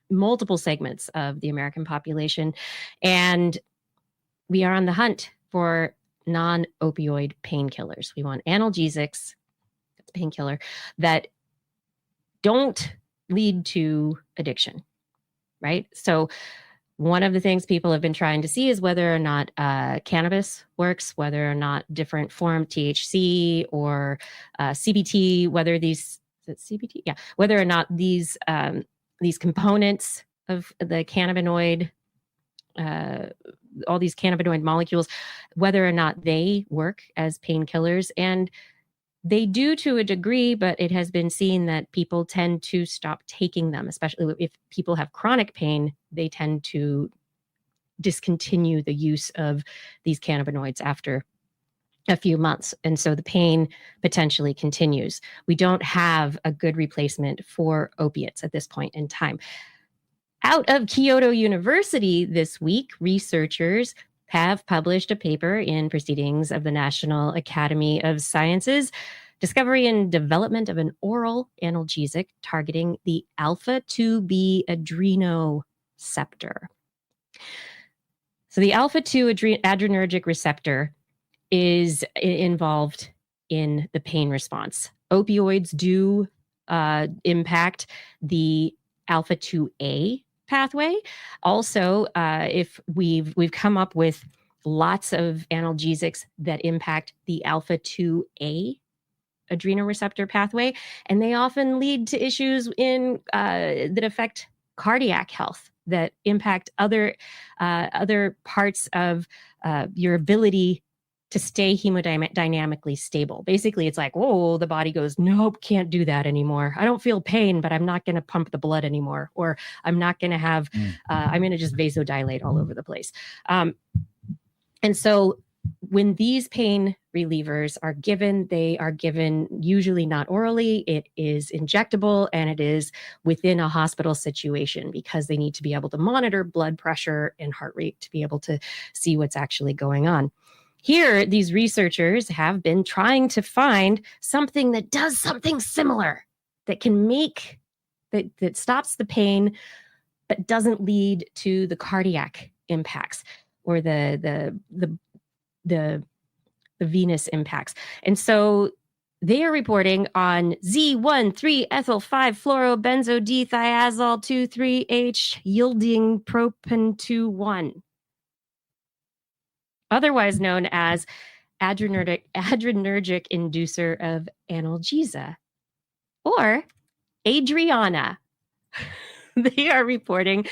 multiple segments of the American population. And we are on the hunt for non-opioid painkillers. We want analgesics, that's a painkiller, that don't lead to addiction, right? So one of the things people have been trying to see is whether or not cannabis works, whether or not different form THC or CBT, whether these, is it CBT? Yeah, whether or not these components of the cannabinoid, all these cannabinoid molecules, whether or not they work as painkillers. And they do to a degree, but it has been seen that people tend to stop taking them, especially if people have chronic pain, they tend to discontinue the use of these cannabinoids after a few months. And so the pain potentially continues. We don't have a good replacement for opiates at this point in time. Out of Kyoto University this week, researchers have published a paper in Proceedings of the National Academy of Sciences, discovery and development of an oral analgesic targeting the alpha-2b adrenoceptor. So the alpha-2 adrenergic receptor is involved in the pain response. Opioids do impact the alpha-2A pathway. Also, if we've come up with lots of analgesics that impact the alpha-2A adrenoreceptor pathway, and they often lead to issues in that affect cardiac health, that impact other parts of your ability to stay hemodynamically stable. Basically, it's like, oh, the body goes, nope, can't do that anymore. I don't feel pain, but I'm not going to pump the blood anymore, or I'm not going to have, I'm going to just vasodilate all over the place. And so when these pain relievers are given, they are given usually not orally, it is injectable, and it is within a hospital situation because they need to be able to monitor blood pressure and heart rate to be able to see what's actually going on. Here, these researchers have been trying to find something that does something similar, that can make, that stops the pain, but doesn't lead to the cardiac impacts or the venous impacts. And so they are reporting on Z1,3-ethyl-5-fluorobenzodithiazole 2,3-H yielding propan 2,1. Otherwise known as adrenergic inducer of analgesia, or ADRIANA. They are reporting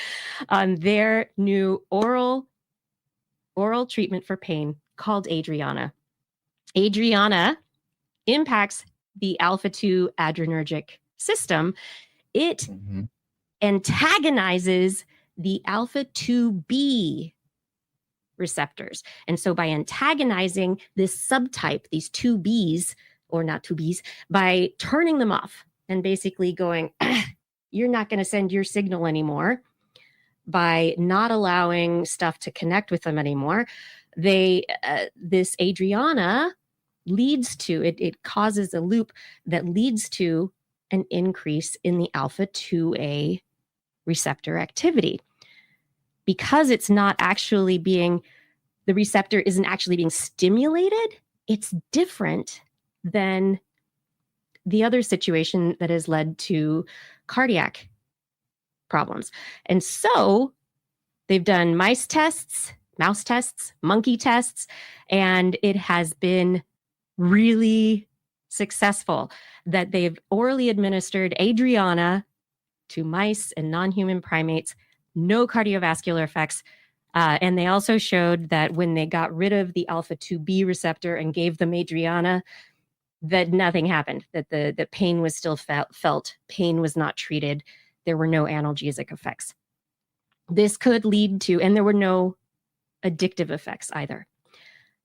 on their new oral treatment for pain called ADRIANA. ADRIANA impacts the alpha-2 adrenergic system. It antagonizes the alpha-2b receptors. And so by antagonizing this subtype, these 2Bs, or not 2Bs, by turning them off and basically going, you're not going to send your signal anymore, by not allowing stuff to connect with them anymore, this ADRIANA leads to, it causes a loop that leads to an increase in the alpha-2A receptor activity. Because it's not actually being, the receptor isn't actually being stimulated, it's different than the other situation that has led to cardiac problems. And so they've done mice tests, mouse tests, monkey tests, and it has been really successful that they've orally administered ADRIANA to mice and non-human primates, no cardiovascular effects. And they also showed that when they got rid of the alpha-2b receptor and gave them ADRIANA, that nothing happened, that the pain was still felt, pain was not treated, there were no analgesic effects. This could lead to, and there were no addictive effects either.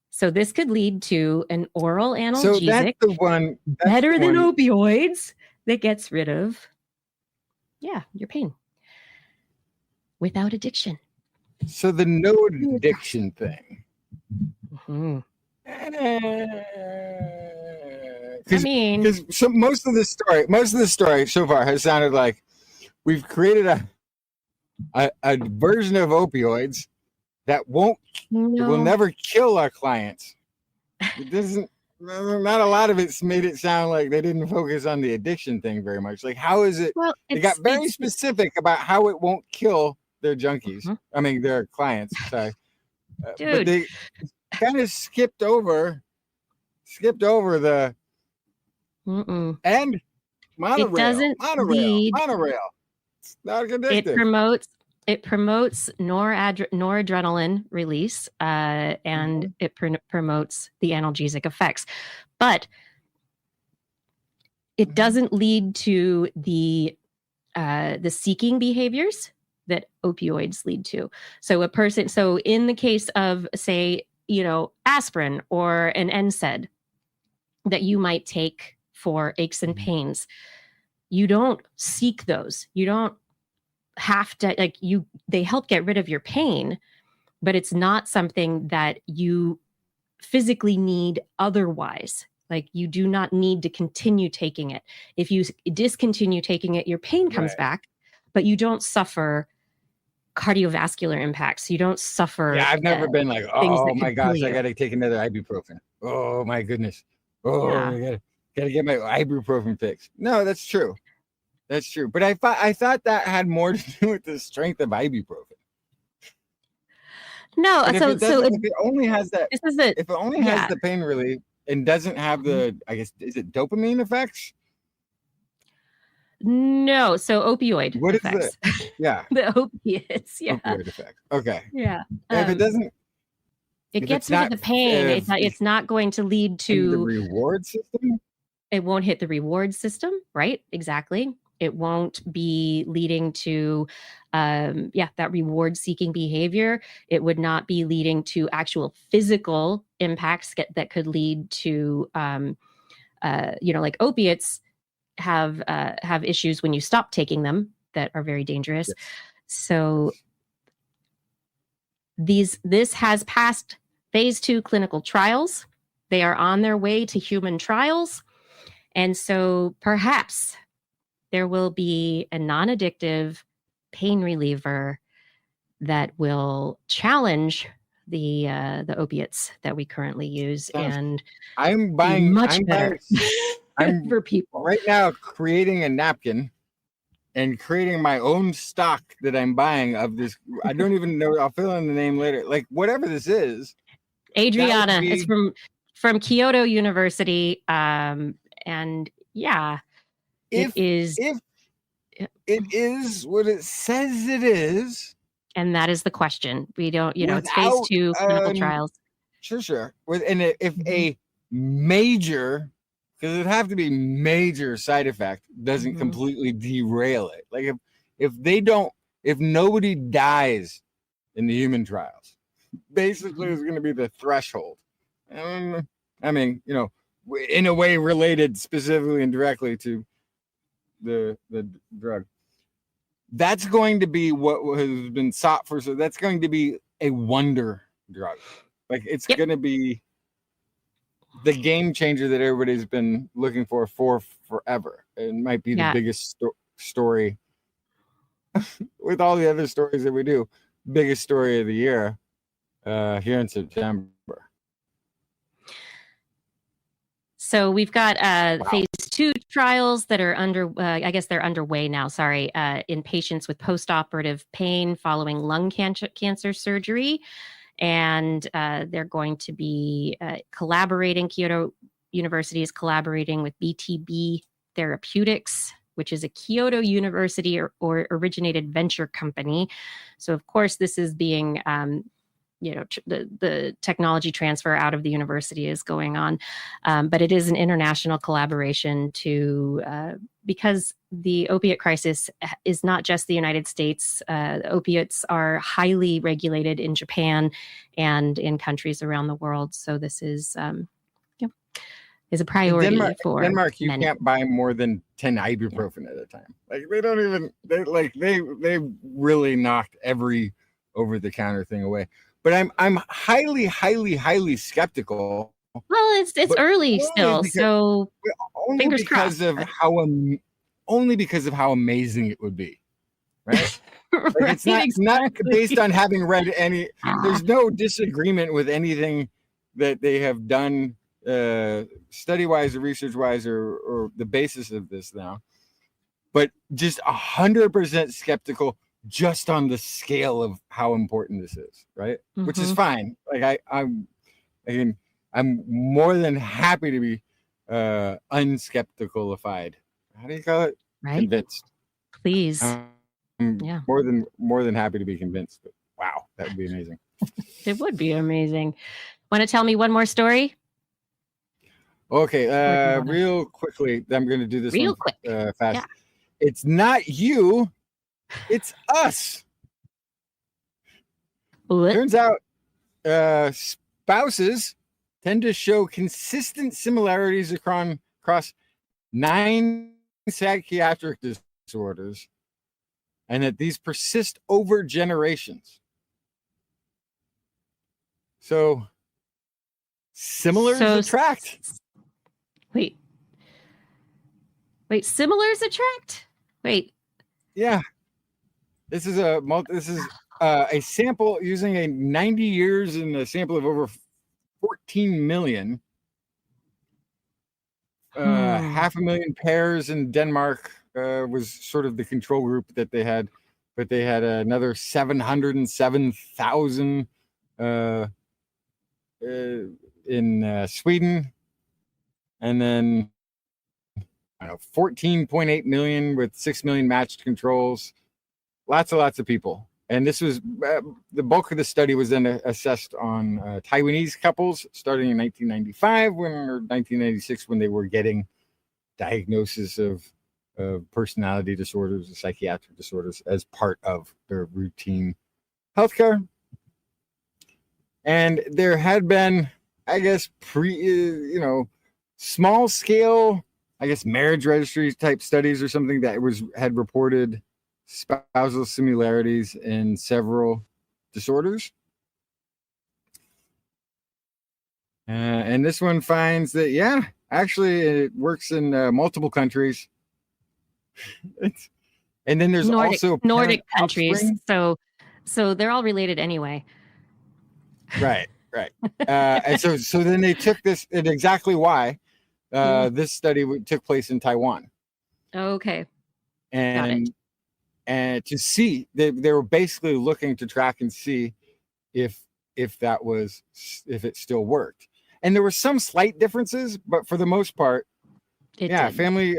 So this could lead to an oral analgesic, So that's the one better than opioids, that gets rid of, your pain without addiction. So the no addiction thing. Mm-hmm. Because most of the story so far has sounded like we've created a version of opioids that will never kill our clients. It doesn't. Not a lot of it's made it sound like they didn't focus on the addiction thing very much. Like, how is it? Well, they got very specific about how it won't kill their junkies. Mm-hmm. I mean, their clients. Sorry, Dude. But they kind of skipped over the and monorail. It doesn't lead. Monorail. It's not addictive. It promotes noradrenaline release, and it promotes the analgesic effects, but it doesn't lead to the seeking behaviors that opioids lead to. So in the case of, say, aspirin or an NSAID that you might take for aches and pains, you don't seek those. You don't have to, they help get rid of your pain, but it's not something that you physically need otherwise. Like, you do not need to continue taking it. If you discontinue taking it, your pain comes back, but you don't suffer cardiovascular impacts. You don't suffer. Yeah, I've never been like, oh my gosh, I got to take another ibuprofen. Oh my goodness. Oh, I gotta get my ibuprofen fix. No, that's true. That's true. But I thought that had more to do with the strength of ibuprofen. No, if it only has that, this is it. If it only has the pain relief and doesn't have the, I guess, is it dopamine effects? No, so opioid effects. Is it? Yeah. The opiates, Opioid effects. Okay. Yeah. If it doesn't, it gets rid of the pain. It's not going to lead to the reward system. It won't hit the reward system, right? Exactly. It won't be leading to, that reward-seeking behavior. It would not be leading to actual physical impacts that could lead to, like opiates have issues when you stop taking them that are very dangerous. Yes. So this has passed phase 2 clinical trials. They are on their way to human trials. And so perhaps there will be a non-addictive pain reliever that will challenge the opiates that we currently use, and I'm buying much better for people right now. Creating a napkin and creating my own stock that I'm buying of this. I don't even know. I'll fill in the name later. Like, whatever this is, ADRIANA. It's from Kyoto University, and If it is what it says it is, and that is the question. We don't, it's phase 2 clinical trials. Sure. If a major, because it'd have to be major side effect, doesn't completely derail it. Like if nobody dies in the human trials, basically is going to be the threshold. I mean, in a way related specifically and directly to the drug. That's going to be what has been sought for. So that's going to be a wonder drug. Like, it's going to be the game changer that everybody's been looking for forever. It might be the biggest story with all the other stories that we do. Biggest story of the year here in September. So we've got phase 2 trials that are I guess they're underway now, in patients with postoperative pain following lung cancer surgery. And they're going to be collaborating. Kyoto University is collaborating with BTB Therapeutics, which is a Kyoto University or originated venture company. So, of course, this is being, the technology transfer out of the university is going on. But it is an international collaboration because the opiate crisis is not just the United States. Opiates are highly regulated in Japan and in countries around the world. So this is a priority for Denmark. You many. can't buy more than 10 ibuprofen at a time. Like they really knocked every over-the-counter thing away. But I'm highly skeptical. Well, it's early still, so fingers crossed. Only because of how amazing it would be, right? Right, it's not based on having read any. There's no disagreement with anything that they have done, study-wise or research-wise, or the basis of this now. But just 100% skeptical. Just on the scale of how important this is, right? Mm-hmm. Which is fine. Like I'm more than happy to be unskepticalified. How do you call it? Right. Convinced. Please. Yeah. More than happy to be convinced. But wow, that would be amazing. It would be amazing. Want to tell me one more story? Okay. Real quickly, I'm going to do this real quick. Fast. Yeah. It's not you. It's us. What? Turns out spouses tend to show consistent similarities across 9 psychiatric disorders, and that these persist over generations. So similars attract. Wait, similars attract? Wait. Yeah. This is a sample using 90 years and a sample of over 14 million. 500,000 pairs in Denmark was sort of the control group that they had, but they had another 707,000 in Sweden, and then 14.8 million with 6 million matched controls. Lots of people. And this was the bulk of the study was then assessed on Taiwanese couples starting in 1995 or 1996 when they were getting diagnosis of personality disorders, psychiatric disorders as part of their routine healthcare. And there had been, I guess, small scale, I guess, marriage registry type studies or something that had reported spousal similarities in several disorders. And this one finds that, actually it works in multiple countries. And then there's also Nordic countries. So they're all related anyway. Right. And so then they took this, and exactly why this study took place in Taiwan. Okay. And to see, they were basically looking to track and see if it still worked. And there were some slight differences, but for the most part, family,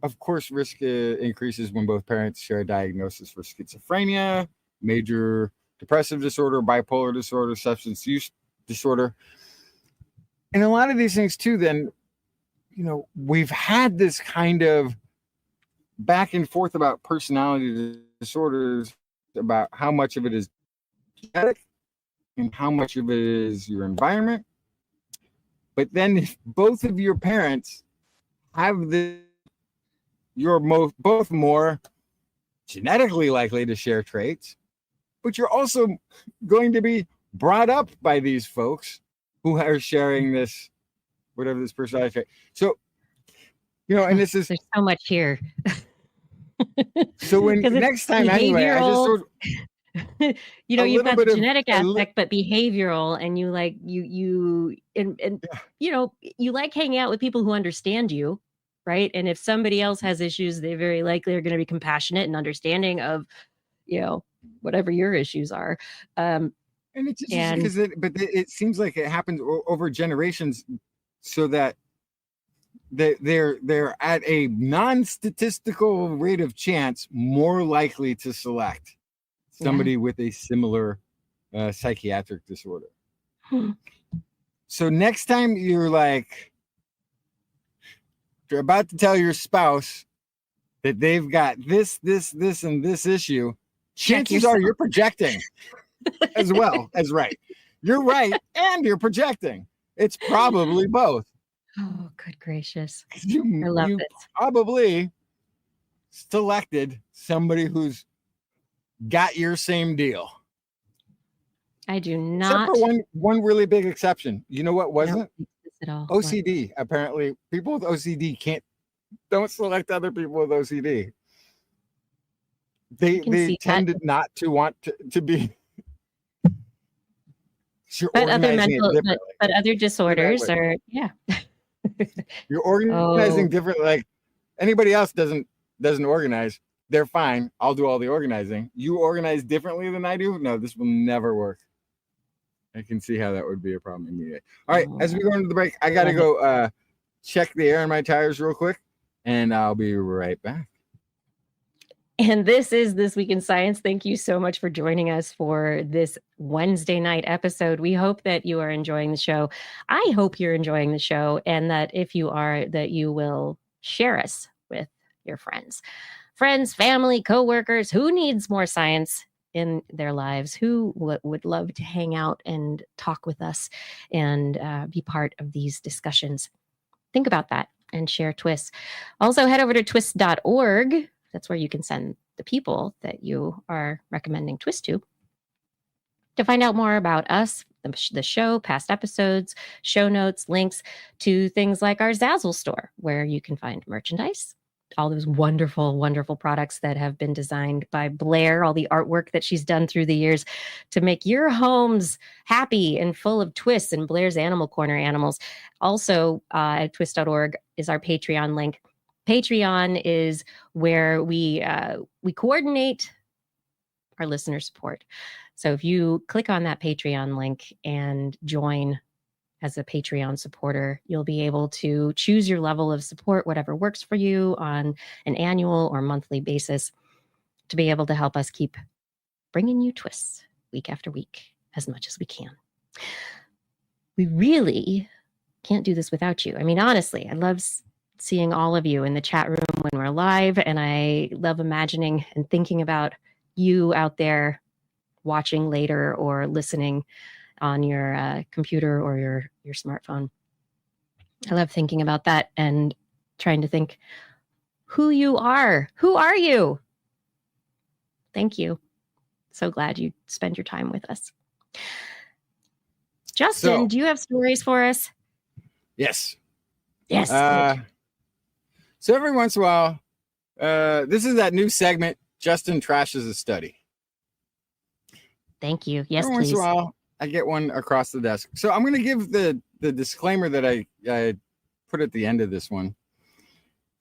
of course, risk increases when both parents share a diagnosis for schizophrenia, major depressive disorder, bipolar disorder, substance use disorder. And a lot of these things too, then, we've had this kind of back and forth about personality disorders, about how much of it is genetic and how much of it is your environment. But then if both of your parents have you're both more genetically likely to share traits, but you're also going to be brought up by these folks who are sharing this, whatever this personality trait. So, and this is, there's so much here. So when next time anyway, I just sort of, you've got the genetic aspect, but behavioral, and you like hanging out with people who understand you, right? And if somebody else has issues, they very likely are going to be compassionate and understanding of, whatever your issues are. And it's just And because it seems like it happens over generations, so that they're at a non-statistical rate of chance more likely to select somebody with a similar psychiatric disorder. So next time you're about to tell your spouse that they've got this, and this issue, chances are you're projecting as well as right. You're right, and you're projecting. It's probably both. oh, good gracious. I You love it. probably selected somebody who's got your same deal. I do Except not. for one really big exception. You know what I don't wasn't? think this at all. OCD. Apparently, people with OCD don't select other people with OCD. They tend not to want to be. But other but other disorders are You're organizing different. Like anybody else doesn't organize. They're fine. I'll do all the organizing. You organize differently than I do. No, this will never work. I can see how that would be a problem immediately. All right, as we go into the break, I gotta go check the air in my tires real quick, and I'll be right back. And this is This Week in Science. Thank you so much for joining us for this Wednesday night episode. We hope that you are enjoying the show. I hope you're enjoying the show, and that if you are, that you will share us with your friends, family, coworkers. Who needs more science in their lives? Who would love to hang out and talk with us and be part of these discussions? Think about that and share TWIS. Also, head over to TWIS.org. That's where you can send the people that you are recommending TWIS to find out more about us, the show, past episodes, show notes, links to things like our Zazzle store, where you can find merchandise, all those wonderful, wonderful products that have been designed by Blair, all the artwork that she's done through the years to make your homes happy and full of twists and Blair's Animal Corner animals. Also, at TWIS.org is our Patreon link. Patreon is where we coordinate our listener support. So if you click on that Patreon link and join as a Patreon supporter, you'll be able to choose your level of support, whatever works for you, on an annual or monthly basis, to be able to help us keep bringing you twists week after week as much as we can. We really can't do this without you. I mean, honestly, I love seeing all of you in the chat room when we're live, and I love imagining and thinking about you out there watching later or listening on your computer or your smartphone. I love thinking about that and trying to think who you are. Who are you? Thank you. So glad you spend your time with us. Justin, do you have stories for us? Yes. Yes. So every once in a while, this is that new segment, Justin Trashes a Study. Thank you. Yes, every please. Once in a while, I get one across the desk. So I'm going to give the disclaimer that I put at the end of this one.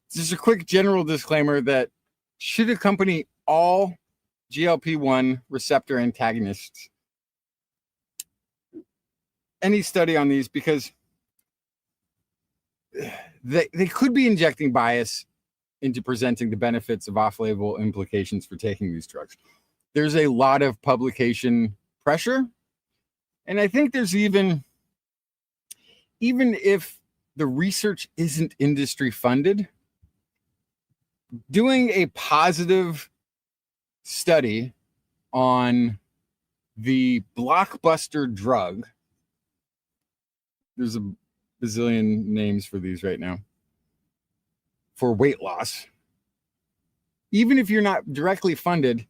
It's just a quick general disclaimer that should accompany all GLP-1 receptor antagonists. Any study on these, because they could be injecting bias into presenting the benefits of off-label implications for taking these drugs. There's a lot of publication pressure. And I think there's even if the research isn't industry funded, doing a positive study on the blockbuster drug, there's a bazillion names for these right now, for weight loss, even if you're not directly funded,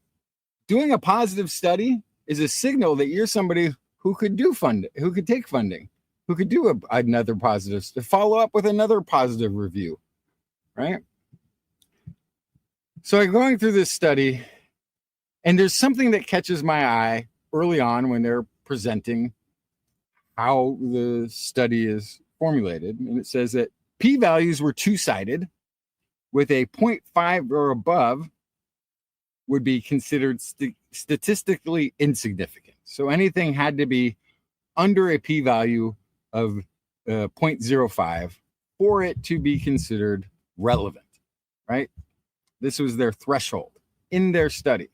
doing a positive study is a signal that you're somebody who could do fund, who could take funding, who could do another positive, follow up with another positive review, right? So I'm going through this study, and there's something that catches my eye early on when they're presenting how the study is formulated. And it says that p-values were two-sided, with a 0.5 or above would be considered statistically insignificant. So anything had to be under a p-value of 0.05 for it to be considered relevant, right? This was their threshold in their study.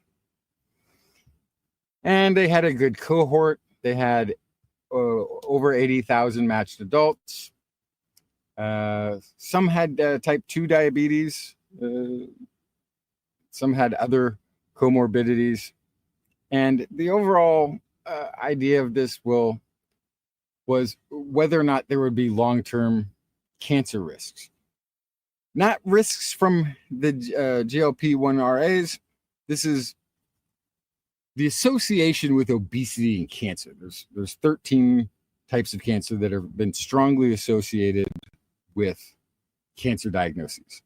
And they had a good cohort. They had over 80,000 matched adults. Some had type 2 diabetes. Some had other comorbidities. And the overall idea of this was whether or not there would be long-term cancer risks. Not risks from the GLP-1 RAs. This is the association with obesity and cancer. There's 13 types of cancer that have been strongly associated with cancer diagnoses.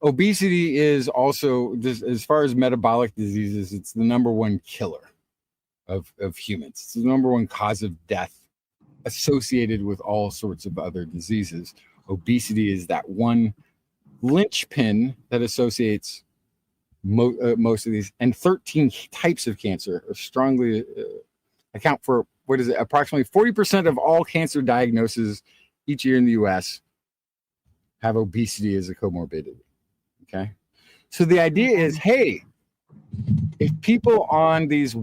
Obesity is also, just as far as metabolic diseases, it's the number one killer of humans. It's the number one cause of death associated with all sorts of other diseases. Obesity is that one linchpin that associates most of these, and 13 types of cancer are strongly account for, approximately 40% of all cancer diagnoses each year in the US have obesity as a comorbidity. Okay. So the idea is, hey, if people on these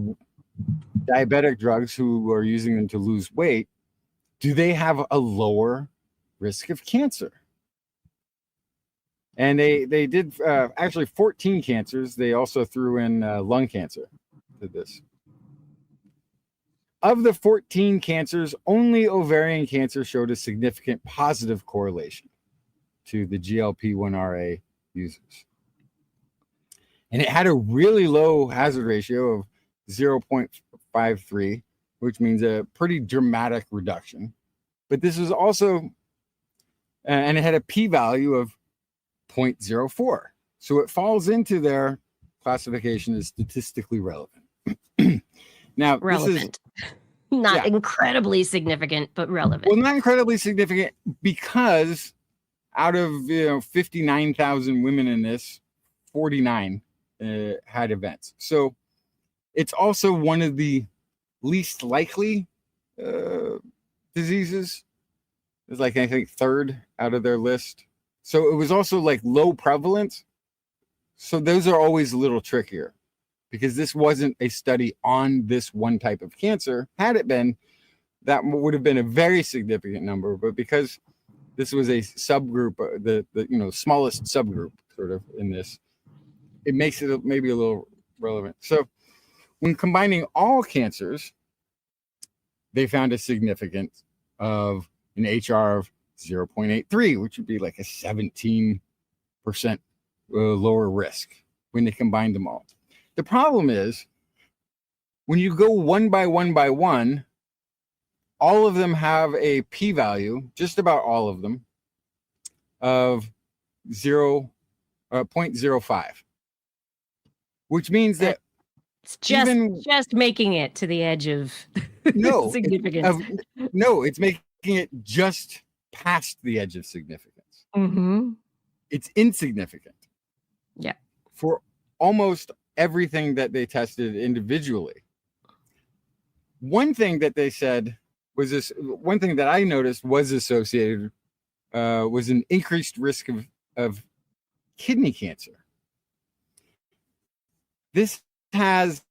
diabetic drugs who are using them to lose weight, do they have a lower risk of cancer? And they did actually 14 cancers. They also threw in lung cancer to this. Of the 14 cancers, only ovarian cancer showed a significant positive correlation to the GLP-1 RA users. And it had a really low hazard ratio of 0.53, which means a pretty dramatic reduction. But this was also, and it had a p-value of 0.04. So it falls into their classification as statistically relevant. Now, relevant. Not incredibly significant, but relevant. Well, not incredibly significant because out of 59,000 women in this, 49 had events. So it's also one of the least likely diseases. It's like, I think, third out of their list. So it was also like low prevalence. So those are always a little trickier because this wasn't a study on this one type of cancer. Had it been, that would have been a very significant number. But because this was a subgroup, the smallest subgroup sort of in this, it makes it maybe a little relevant. So when combining all cancers, they found a significance of an HR of 0.83, which would be like a 17% lower risk when they combined them all. The problem is when you go one by one, all of them have a p-value, just about all of them, of 0.05, which means that it's just making it to the edge of significance. It's making it just past the edge of significance. Mm-hmm. It's insignificant. Yeah. For almost everything that they tested individually. One thing that they said was this. One thing that I noticed was associated was an increased risk of kidney cancer. This is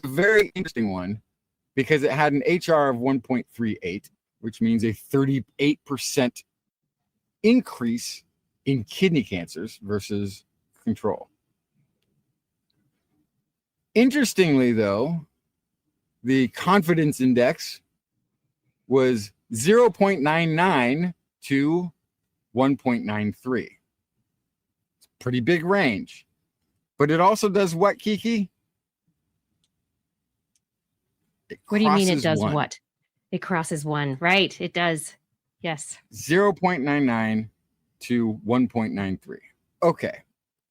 a very interesting one because it had an HR of 1.38, which means a 38% increase in kidney cancers versus control. Interestingly, though, the confidence index was 0.99 to 1.93. It's a pretty big range. But it also does what, Kiki? What do you mean it does what? It crosses one, right? It does. Yes. 0.99 to 1.93. Okay.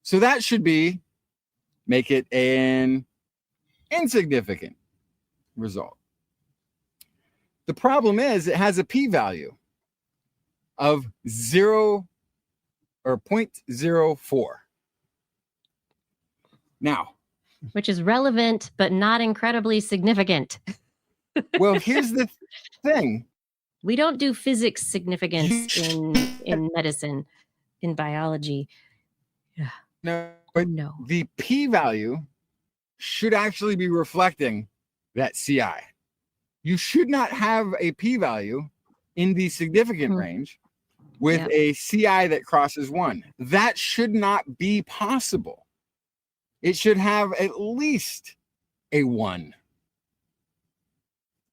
So that should make it an insignificant result. The problem is it has a p-value of 0 or 0.04. Now, which is relevant but not incredibly significant. Well, here's the thing. We don't do physics significance in medicine, in biology. No, Oh, but no. the p-value should actually be reflecting that CI. You should not have a p-value in the significant range with a CI that crosses 1. That should not be possible. It should have at least a 1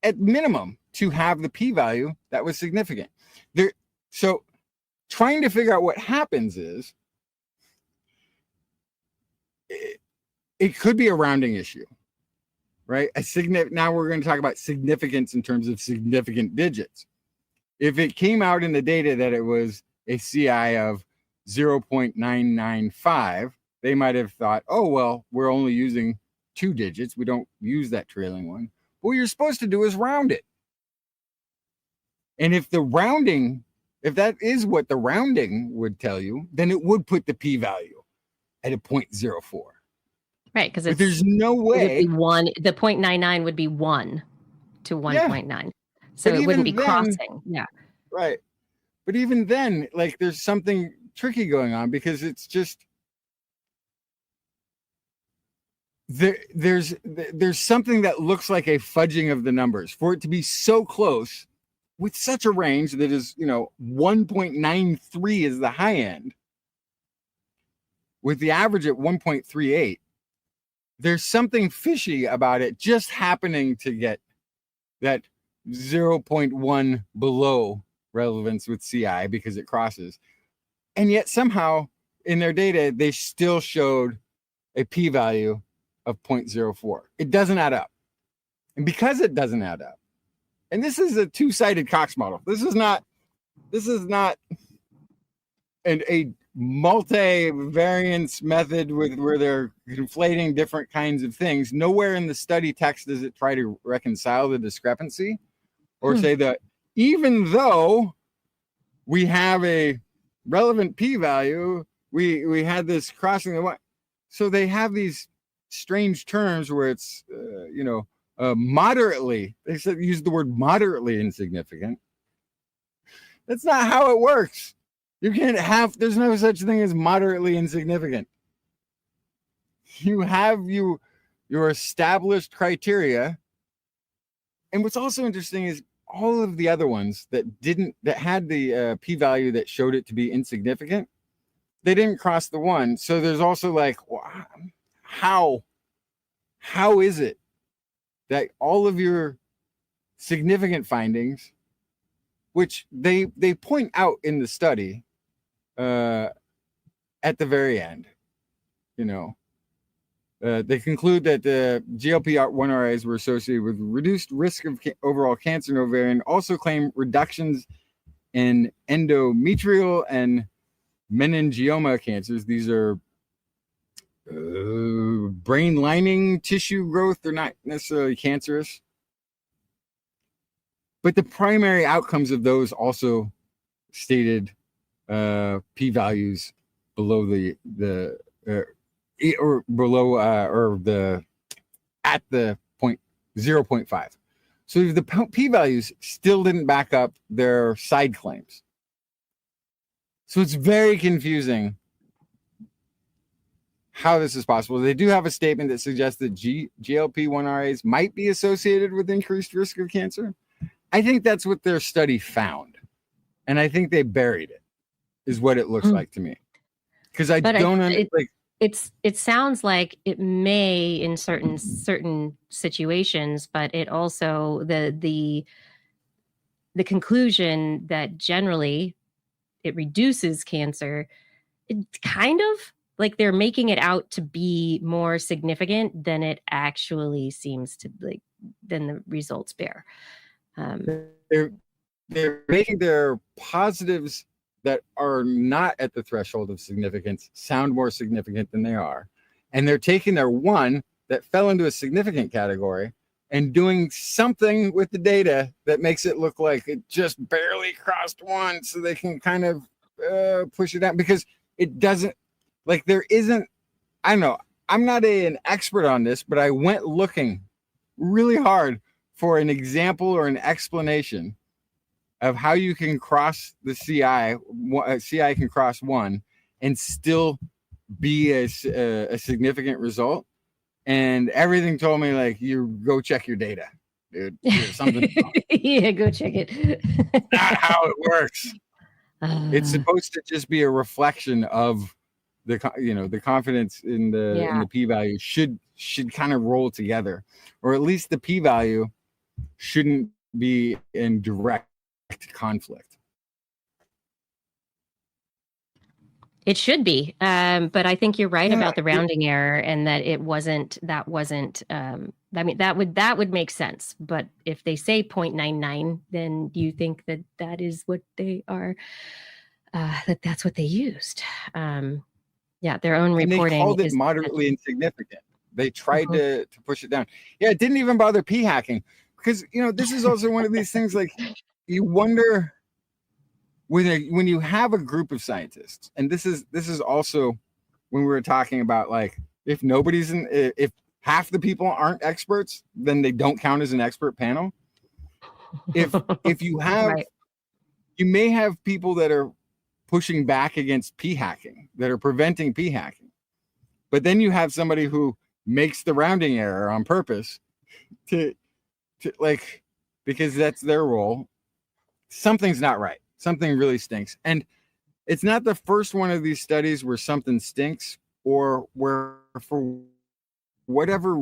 at minimum to have the p-value that was significant. So trying to figure out what happens is it could be a rounding issue, right? Now we're going to talk about significance in terms of significant digits. If it came out in the data that it was a CI of 0.995, they might have thought, oh, well, we're only using 2 digits. We don't use that trailing one. What you're supposed to do is round it. And if that is what the rounding would tell you, then it would put the p-value at a 0.04. Right, because there's no way. It would be the 0.99 would be 1 to 1.9. Yeah. So it wouldn't be crossing. Yeah. Right. But even then, like, there's something tricky going on, because it's just there's something that looks like a fudging of the numbers for it to be so close with such a range that is, 1.93 is the high end, with the average at 1.38. There's something fishy about it just happening to get that 0.1 below relevance with CI because it crosses. And yet somehow in their data, they still showed a p-value of 0.04. It doesn't add up. And because it doesn't add up, and this is a two-sided Cox model. This is not a multi-variance method where they're conflating different kinds of things. Nowhere in the study text does it try to reconcile the discrepancy or say that even though we have a relevant p-value, we had this crossing the line. So they have these strange terms where it's moderately, they said use the word moderately insignificant. That's not how it works. You can't have, there's no such thing as moderately insignificant. You have your established criteria. And what's also interesting is all of the other ones that had the p-value that showed it to be insignificant, they didn't cross the 1. So there's also like, how is it that all of your significant findings, which they point out in the study at the very end, they conclude that the GLP-1 RAs were associated with reduced risk of overall cancer in ovarian, also claim reductions in endometrial and meningioma cancers. These are brain lining tissue growth. They're not necessarily cancerous. But the primary outcomes of those also stated p-values below at the 0.5. So the p-values still didn't back up their side claims. So it's very confusing how this is possible. They do have a statement that suggests that GLP-1 RAs might be associated with increased risk of cancer. I think that's what their study found. And I think they buried it, is what it looks like to me. Because it sounds like it may in certain situations, but it also the conclusion that generally it reduces cancer, it kind of like they're making it out to be more significant than it actually seems to, like, than the results bear. They're making their positives that are not at the threshold of significance sound more significant than they are. And they're taking their one that fell into a significant category and doing something with the data that makes it look like it just barely crossed 1, so they can kind of push it out, because it doesn't, like, there isn't, I don't know. I'm not an expert on this, but I went looking really hard for an example or an explanation of how you can cross the CI. CI can cross 1 and still be a significant result. And everything told me, like, you go check your data, dude. There's something wrong. Yeah, go check it. Not how it works. It's supposed to just be a reflection of the confidence in the p-value should kind of roll together, or at least the p-value shouldn't be in direct conflict. It should be, but I think you're right about the rounding error, and that it wasn't. That wasn't. I mean, that would make sense. But if they say 0.99, then do you think that is what they are? That's what they used. Yeah, their own reporting. They called it moderately insignificant. They tried to push it down. Yeah, it didn't even bother p-hacking, because this is also one of these things, like, you wonder when you have a group of scientists, and this is also when we were talking about, like, if half the people aren't experts, then they don't count as an expert panel. If you have, right. You may have people that are pushing back against p-hacking, that are preventing p-hacking, but then you have somebody who makes the rounding error on purpose to like, because that's their role. Something's not right. Something really stinks. And it's not the first one of these studies where something stinks, or where, for whatever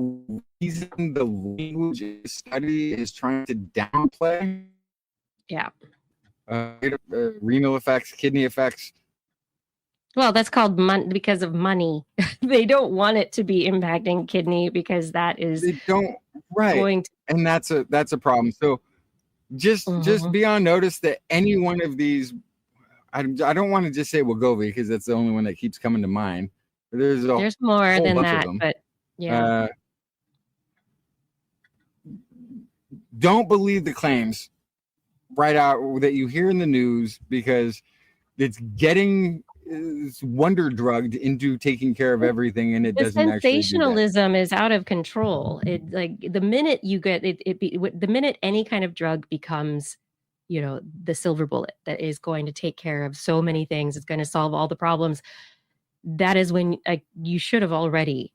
reason, the language of the study is trying to downplay. Yeah. Renal effects, kidney effects. Well, that's called because of money. They don't want it to be impacting kidney, because that is they don't right, and that's a problem. So just be on notice that any one of these, I don't want to just say Wegovy, because that's the only one that keeps coming to mind. There's more than that, but yeah. Don't believe the claims right out that you hear in the news, because it's wonder drugged into taking care of everything, and it doesn't actually. Sensationalism is out of control. It, like, the minute you get the minute any kind of drug becomes, the silver bullet that is going to take care of so many things, it's going to solve all the problems, that is when you should have already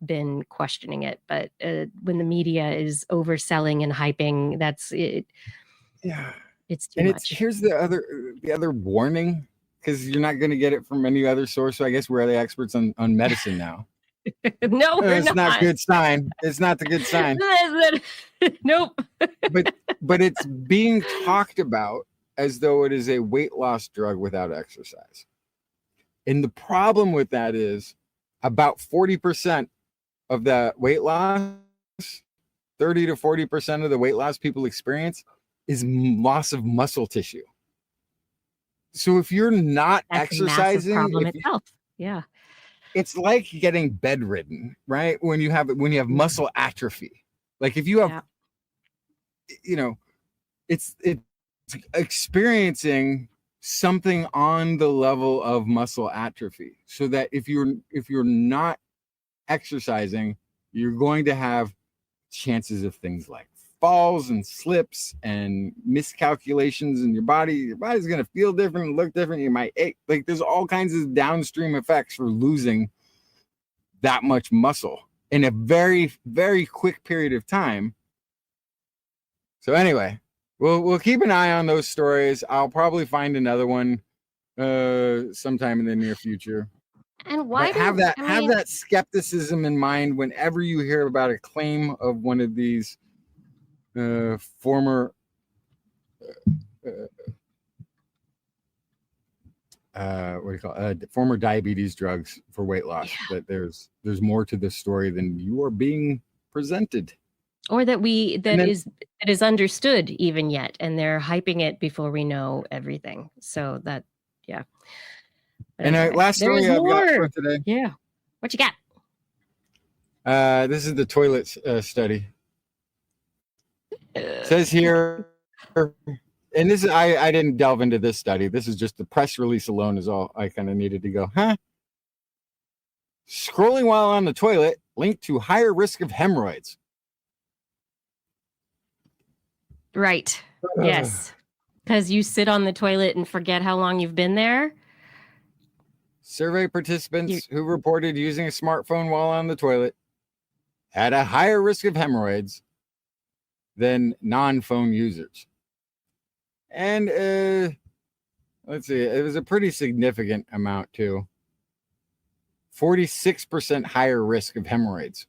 been questioning it. But when the media is overselling and hyping, that's it. Yeah, it's too much. Here's the other warning, because you're not going to get it from any other source. So I guess we're the experts on medicine now. No, it's not a good sign. It's not the good sign. Nope. but it's being talked about as though it is a weight loss drug without exercise. And the problem with that is about 40% of the weight loss, 30 to 40% of the weight loss people experience is loss of muscle tissue. So if you're not exercising, problem itself. Yeah, it's like getting bedridden, right? When you have muscle atrophy, like if you have, it's experiencing something on the level of muscle atrophy. So that if you're not exercising, you're going to have chances of things like falls and slips and miscalculations in your body. Your body's going to feel different, look different. You might ache. Like, there's all kinds of downstream effects for losing that much muscle in a very, very quick period of time. So anyway, we'll keep an eye on those stories. I'll probably find another one sometime in the near future. And why have that skepticism in mind whenever you hear about a claim of one of these former former diabetes drugs for weight loss. That there's more to this story than you are being presented, or that is understood even yet, and they're hyping it before we know everything. So that, yeah. But and anyway, last story I've got for today. Yeah, what you got? This is the toilet study. It says here, and this is I didn't delve into this study. This is just the press release alone is all I kind of needed to go, huh? Scrolling while on the toilet linked to higher risk of hemorrhoids. Right. Yes. Because you sit on the toilet and forget how long you've been there. Survey participants who reported using a smartphone while on the toilet had a higher risk of hemorrhoids than non-phone users. And let's see, it was a pretty significant amount too. 46% higher risk of hemorrhoids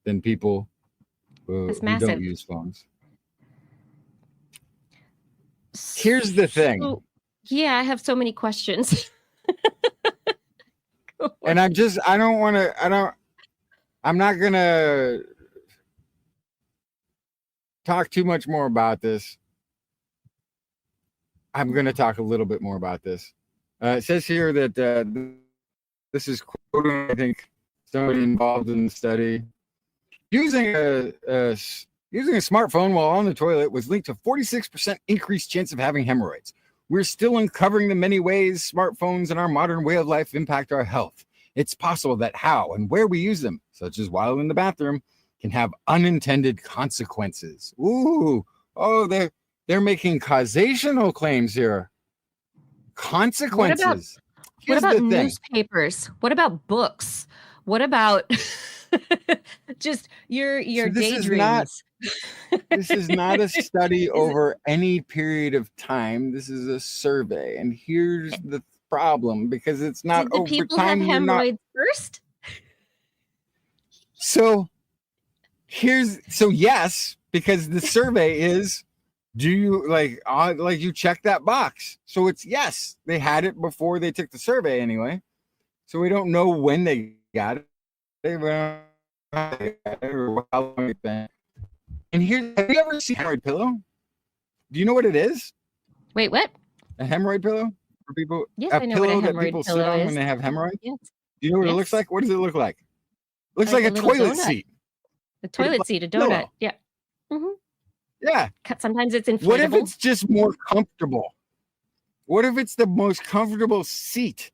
than people who don't use phones. Here's the thing. So, yeah, I have so many questions. And I'm not going to talk too much more about this. I'm going to talk a little bit more about this. It says here that this is quoting, I think, somebody involved in the study. Using a smartphone while on the toilet was linked to 46% increased chance of having hemorrhoids. We're still uncovering the many ways smartphones and our modern way of life impact our health. It's possible that how and where we use them, such as while in the bathroom, can have unintended consequences. Ooh, oh, they're making causational claims here. Consequences. What about newspapers? What about books? What about just your daydreams? This is not a study over any period of time. This is a survey. And here's the problem, because it's not over time. Did people have hemorrhoids first? So yes, because the survey is, do you like you check that box? So it's yes, they had it before they took the survey anyway. So we don't know when they got it. Or how long it's been. And here, have you ever seen a hemorrhoid pillow? Do you know what it is? Wait, what? A hemorrhoid pillow for people? Yes, a I know pillow what a that hemorrhoid people pillow sit on is. when they have hemorrhoids? Yes. Do you know what it looks like? What does it look like? It looks like a toilet seat. A toilet seat, a donut. Pillow. Yeah. Mm-hmm. Yeah. Sometimes it's inflatable. What if it's just more comfortable? What if it's the most comfortable seat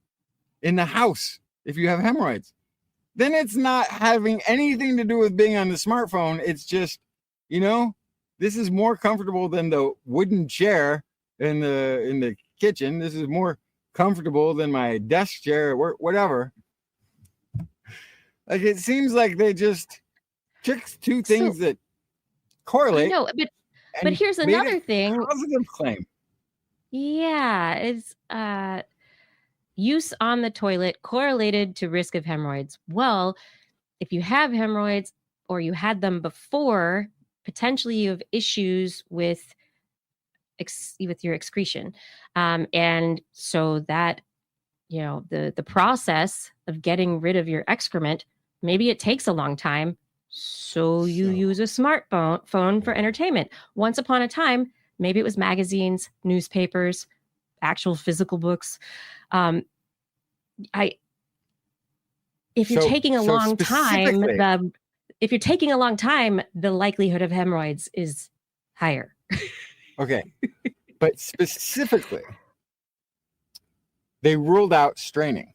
in the house if you have hemorrhoids? Then it's not having anything to do with being on the smartphone. It's just, this is more comfortable than the wooden chair in the kitchen. This is more comfortable than my desk chair or whatever. Like, it seems like they just took two things that correlate. No, but here's another thing. Positive claim. Yeah, it's use on the toilet correlated to risk of hemorrhoids. Well, if you have hemorrhoids or you had them before, potentially you have issues with your excretion. And so that, the process of getting rid of your excrement, maybe it takes a long time. So you use a smartphone for entertainment. Once upon a time, maybe it was magazines, newspapers, actual physical books. If you're taking a long time, the likelihood of hemorrhoids is higher. Okay. But specifically, they ruled out straining.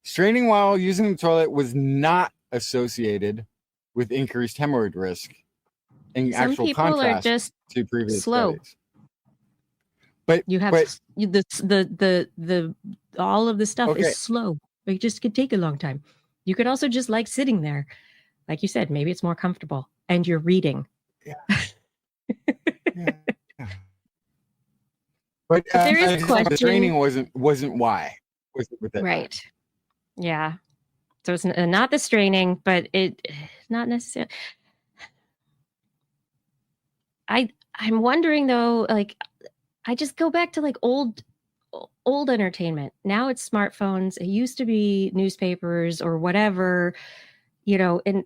Straining while using the toilet was not associated with increased hemorrhoid risk in actual contrast to previous studies. But you have the all of the stuff is slow. It just could take a long time. You could also just like sitting there. Like you said, maybe it's more comfortable and you're reading. Yeah. But there is question. The training wasn't why. Right. Yeah. So it's not the straining, but it not necessarily. I'm wondering though, like, I just go back to like old entertainment. Now it's smartphones. It used to be newspapers or whatever, and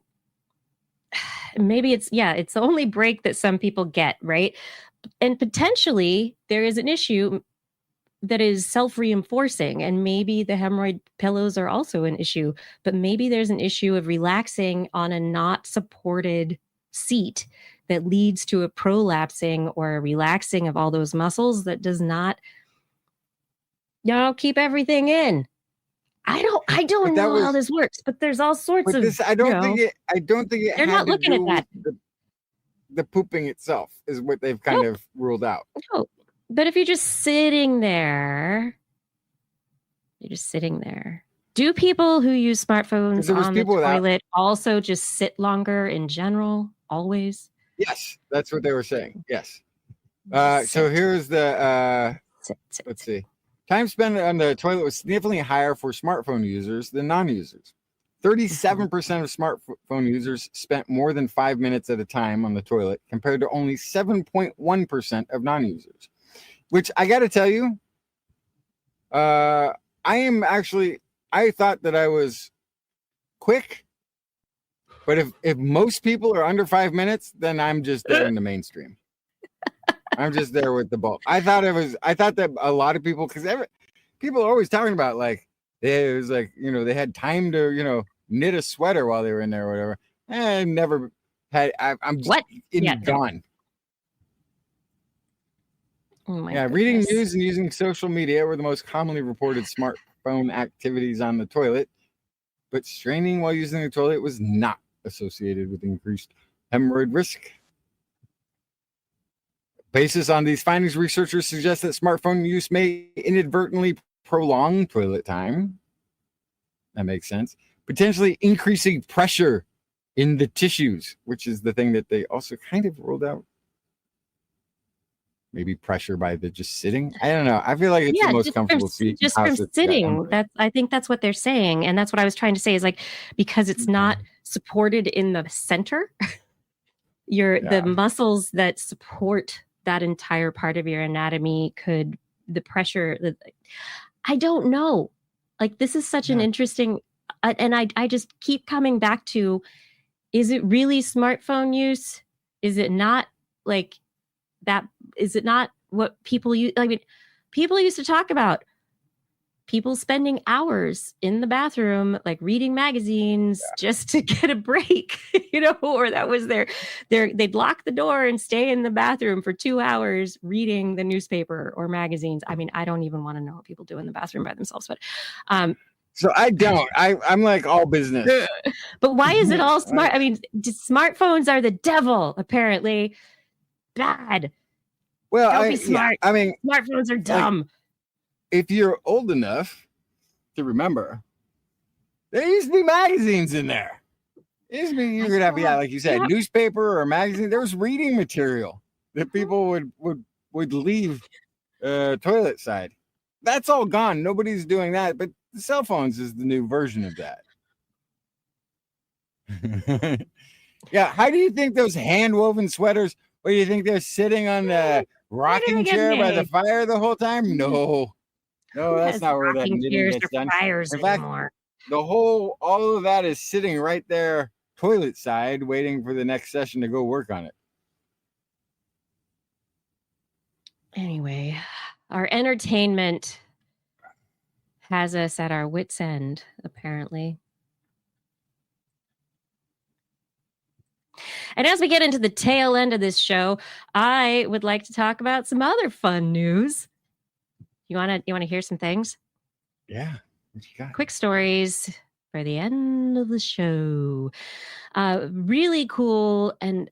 maybe it's the only break that some people get, right? And potentially there is an issue that is self-reinforcing, and maybe the hemorrhoid pillows are also an issue, but maybe there's an issue of relaxing on a not supported seat that leads to a prolapsing or a relaxing of all those muscles that does not, keep everything in. I don't But that know how was- this works, but there's all sorts But of. this, I don't think it. I don't think it. They're had not to looking at do that. with the pooping itself is what they've kind of ruled out. No, but if you're just sitting there, you're just sitting there. Do people who use smartphones There was on the people without- toilet also just sit longer in general? Always? Yes, that's what they were saying. Yes. So Sit. here's the. Sit. Let's see. Time spent on the toilet was significantly higher for smartphone users than non-users. 37% of smartphone users spent more than 5 minutes at a time on the toilet, compared to only 7.1% of non-users. Which I got to tell you, I thought that I was quick, but if most people are under 5 minutes, then I'm just there in the mainstream. I'm just there with the bulk. I thought that a lot of people, because people are always talking about like, it was like, they had time to, knit a sweater while they were in there or whatever. I never had, I'm just gone. Oh my reading goodness. news and using social media were the most commonly reported smartphone activities on the toilet, but straining while using the toilet was not associated with increased hemorrhoid risk. Basis on these findings, researchers suggest that smartphone use may inadvertently prolong toilet time. That makes sense. Potentially increasing pressure in the tissues, which is the thing that they also kind of ruled out. Maybe pressure by the just sitting. I don't know. I feel like it's the most comfortable seat. Just from sitting. I think that's what they're saying, and that's what I was trying to say. Is like, because it's not supported in the center, the muscles that support that entire part of your anatomy the pressure. I don't know. Like, this is such an interesting, and I just keep coming back to, is it really smartphone use? Is it not like that? Is it not what people use? I mean, people used to talk about people spending hours in the bathroom, like reading magazines just to get a break, or that was they'd lock the door and stay in the bathroom for 2 hours reading the newspaper or magazines. I mean, I don't even want to know what people do in the bathroom by themselves, but so I don't. I'm like all business. But why is it all smart? I mean, smartphones are the devil, apparently. Bad. Well, don't be smart. I mean, smartphones are dumb. Like, if you're old enough to remember, there used to be magazines in there. It used to be, you could have, like you said, newspaper or magazine. There was reading material that people would leave toilet side. That's all gone. Nobody's doing that. But the cell phones is the new version of that. How do you think those hand-woven sweaters, or do you think they're sitting on the rocking chair by the fire the whole time? No, that's not where that knitting gets done. In fact, all of that is sitting right there, toilet side, waiting for the next session to go work on it. Anyway, our entertainment has us at our wits' end, apparently. And as we get into the tail end of this show, I would like to talk about some other fun news. You want to hear some things? Yeah. What you got? Quick stories for the end of the show. Really cool and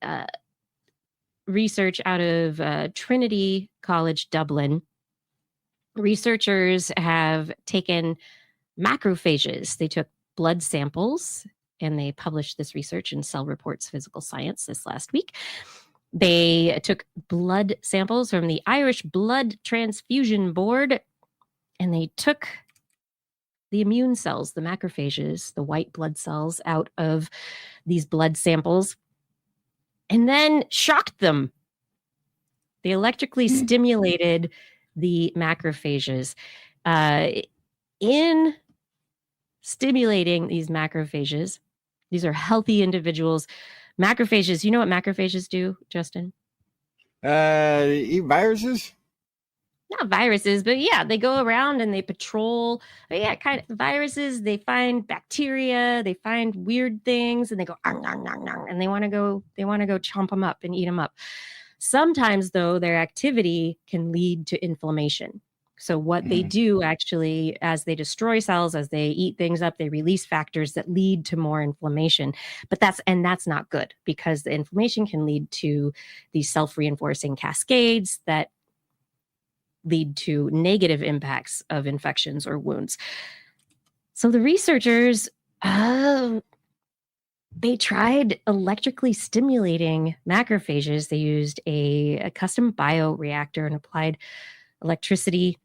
research out of Trinity College, Dublin. Researchers have taken macrophages. They took blood samples and they published this research in Cell Reports Physical Science this last week. They took blood samples from the Irish Blood Transfusion Board, and they took the immune cells, the macrophages, the white blood cells, out of these blood samples, and then shocked them. They electrically stimulated the macrophages. In stimulating these macrophages, these are healthy individuals. Macrophages, you know what macrophages do, Justin? Eat viruses? Not viruses, but they go around and they patrol. Kind of viruses. They find bacteria, they find weird things, and they go and they want to go chomp them up and eat them up. Sometimes, though, their activity can lead to inflammation. So what they do actually, as they destroy cells, as they eat things up, they release factors that lead to more inflammation. But that's not good, because the inflammation can lead to these self-reinforcing cascades that lead to negative impacts of infections or wounds. So the researchers, they tried electrically stimulating macrophages. They used a custom bioreactor and applied electricity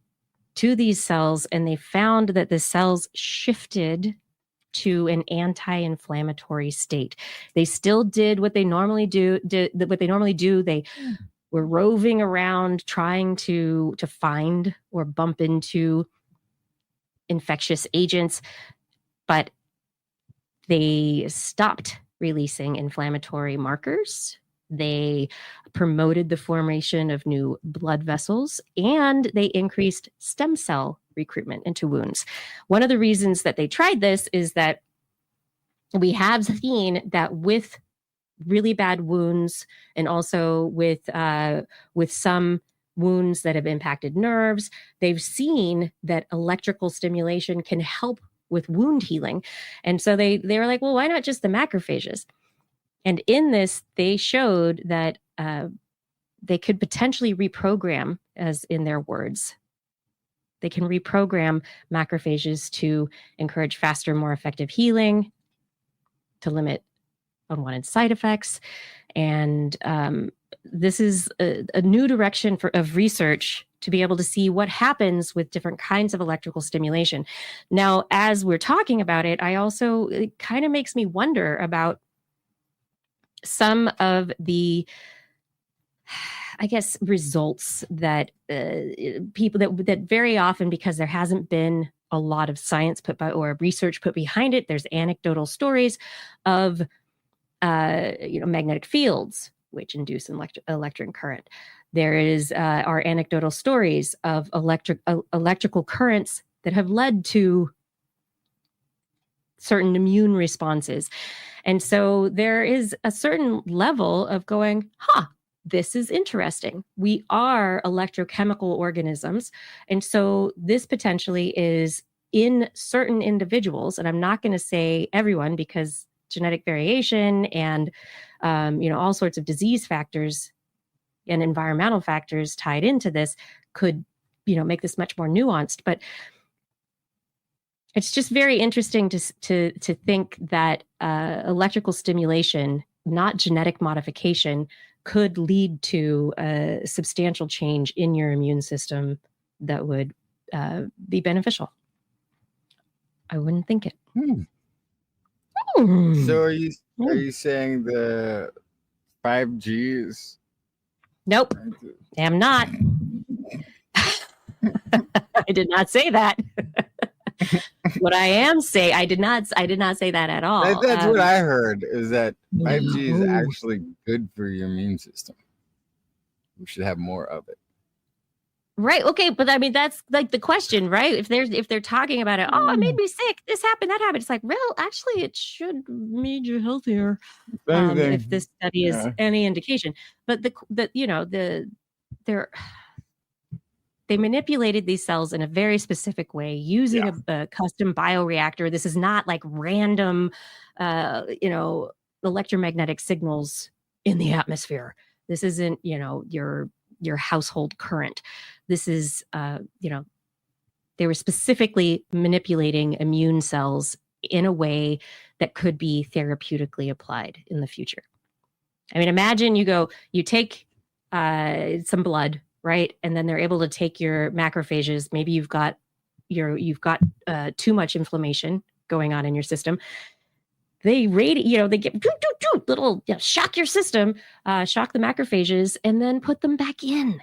to these cells, and they found that the cells shifted to an anti-inflammatory state. They still did what they normally do. They were roving around trying to find or bump into infectious agents, but they stopped releasing inflammatory markers. They promoted the formation of new blood vessels, and they increased stem cell recruitment into wounds. One of the reasons that they tried this is that we have seen that with really bad wounds, and also with some wounds that have impacted nerves, they've seen that electrical stimulation can help with wound healing. And so they were like, well, why not just the macrophages? And in this, they showed that they could potentially reprogram, as in their words, they can reprogram macrophages to encourage faster, more effective healing, to limit unwanted side effects. And this is a new direction of research to be able to see what happens with different kinds of electrical stimulation. Now, as we're talking about it, it kind of makes me wonder about some of the, I guess, results that people that very often, because there hasn't been a lot of science or research put behind it, there's anecdotal stories of magnetic fields which induce electric current. There are anecdotal stories of electrical currents that have led to certain immune responses. And so there is a certain level of going, this is interesting. We are electrochemical organisms. And so this potentially is in certain individuals, and I'm not going to say everyone, because genetic variation and all sorts of disease factors and environmental factors tied into this could make this much more nuanced. But it's just very interesting to think that electrical stimulation, not genetic modification, could lead to a substantial change in your immune system that would be beneficial. I wouldn't think it. So are you saying the 5G is? Nope, I'm not. I did not say that. What I am saying, I did not say that at all. That's what I heard, is that 5G is actually good for your immune system. We should have more of it. Right. Okay. But I mean, that's like the question, right? If they're talking about it, it made me sick, this happened, that happened. It's like, well, actually it should made you healthier. If this study is any indication. But they manipulated these cells in a very specific way using a custom bioreactor. This is not like random, electromagnetic signals in the atmosphere. This isn't, your household current. This is, they were specifically manipulating immune cells in a way that could be therapeutically applied in the future. I mean, imagine you take some blood, right? And then they're able to take your macrophages. Maybe you've got too much inflammation going on in your system. They they get little shock your system, shock the macrophages, and then put them back in.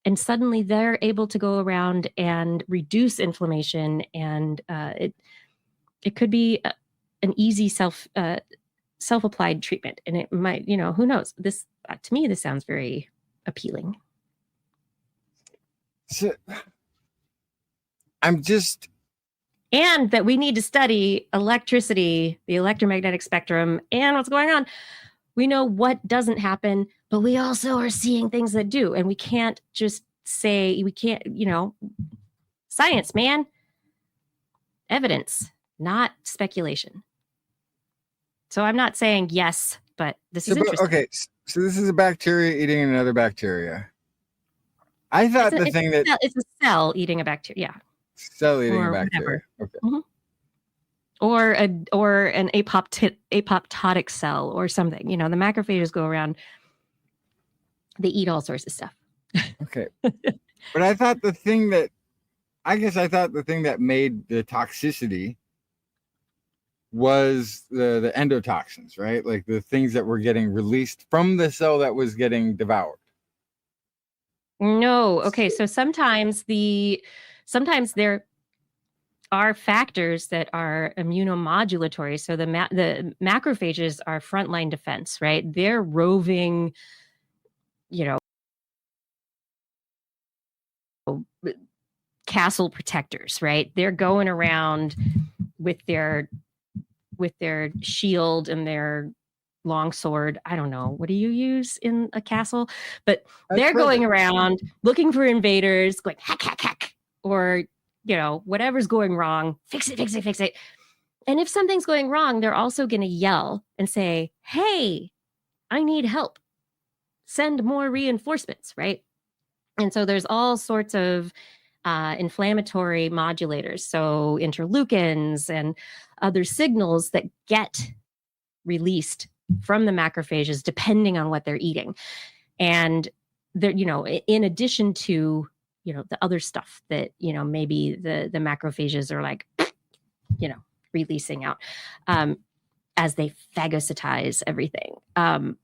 And suddenly they're able to go around and reduce inflammation, and it could be an easy self-applied treatment. And it might, who knows? This to me, this sounds very appealing. So, and that we need to study electricity, the electromagnetic spectrum, and what's going on. We know what doesn't happen, but we also are seeing things that do, and we can't just say, we can't, science, man. Evidence, not speculation. So I'm not saying yes, but this is interesting. Okay, so this is a bacteria eating another bacteria. I thought it's a cell eating a bacteria. Yeah. Cell eating a bacteria. Okay. Mm-hmm. Or an apoptotic cell or something. The macrophages go around. They eat all sorts of stuff. Okay. But I thought the thing that made the toxicity was the endotoxins, right? Like the things that were getting released from the cell that was getting devoured. No. Okay. So sometimes there are factors that are immunomodulatory. So the macrophages are frontline defense, right? They're roving, castle protectors, right? They're going around with their shield and their long sword. I don't know. What do you use in a castle? But they're going around looking for invaders, going hack, hack, hack, or whatever's going wrong, fix it, fix it, fix it. And if something's going wrong, they're also going to yell and say, hey, I need help. Send more reinforcements, right? And so there's all sorts of inflammatory modulators, so interleukins and other signals that get released from the macrophages depending on what they're eating. And they're, in addition to the other stuff that maybe the macrophages are like releasing out as they phagocytize everything. But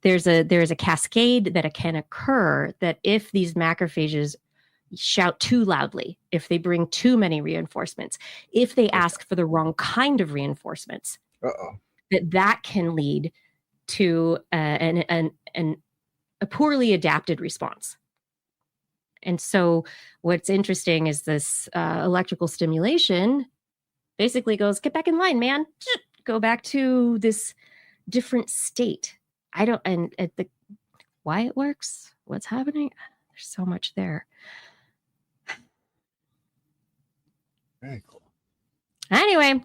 there's a cascade that can occur that if these macrophages shout too loudly, if they bring too many reinforcements, if they ask for the wrong kind of reinforcements, that can lead to a poorly adapted response. And so what's interesting is this electrical stimulation basically goes, get back in line, man. Go back to this different state. Why it works, what's happening, there's so much there. Very cool. Anyway,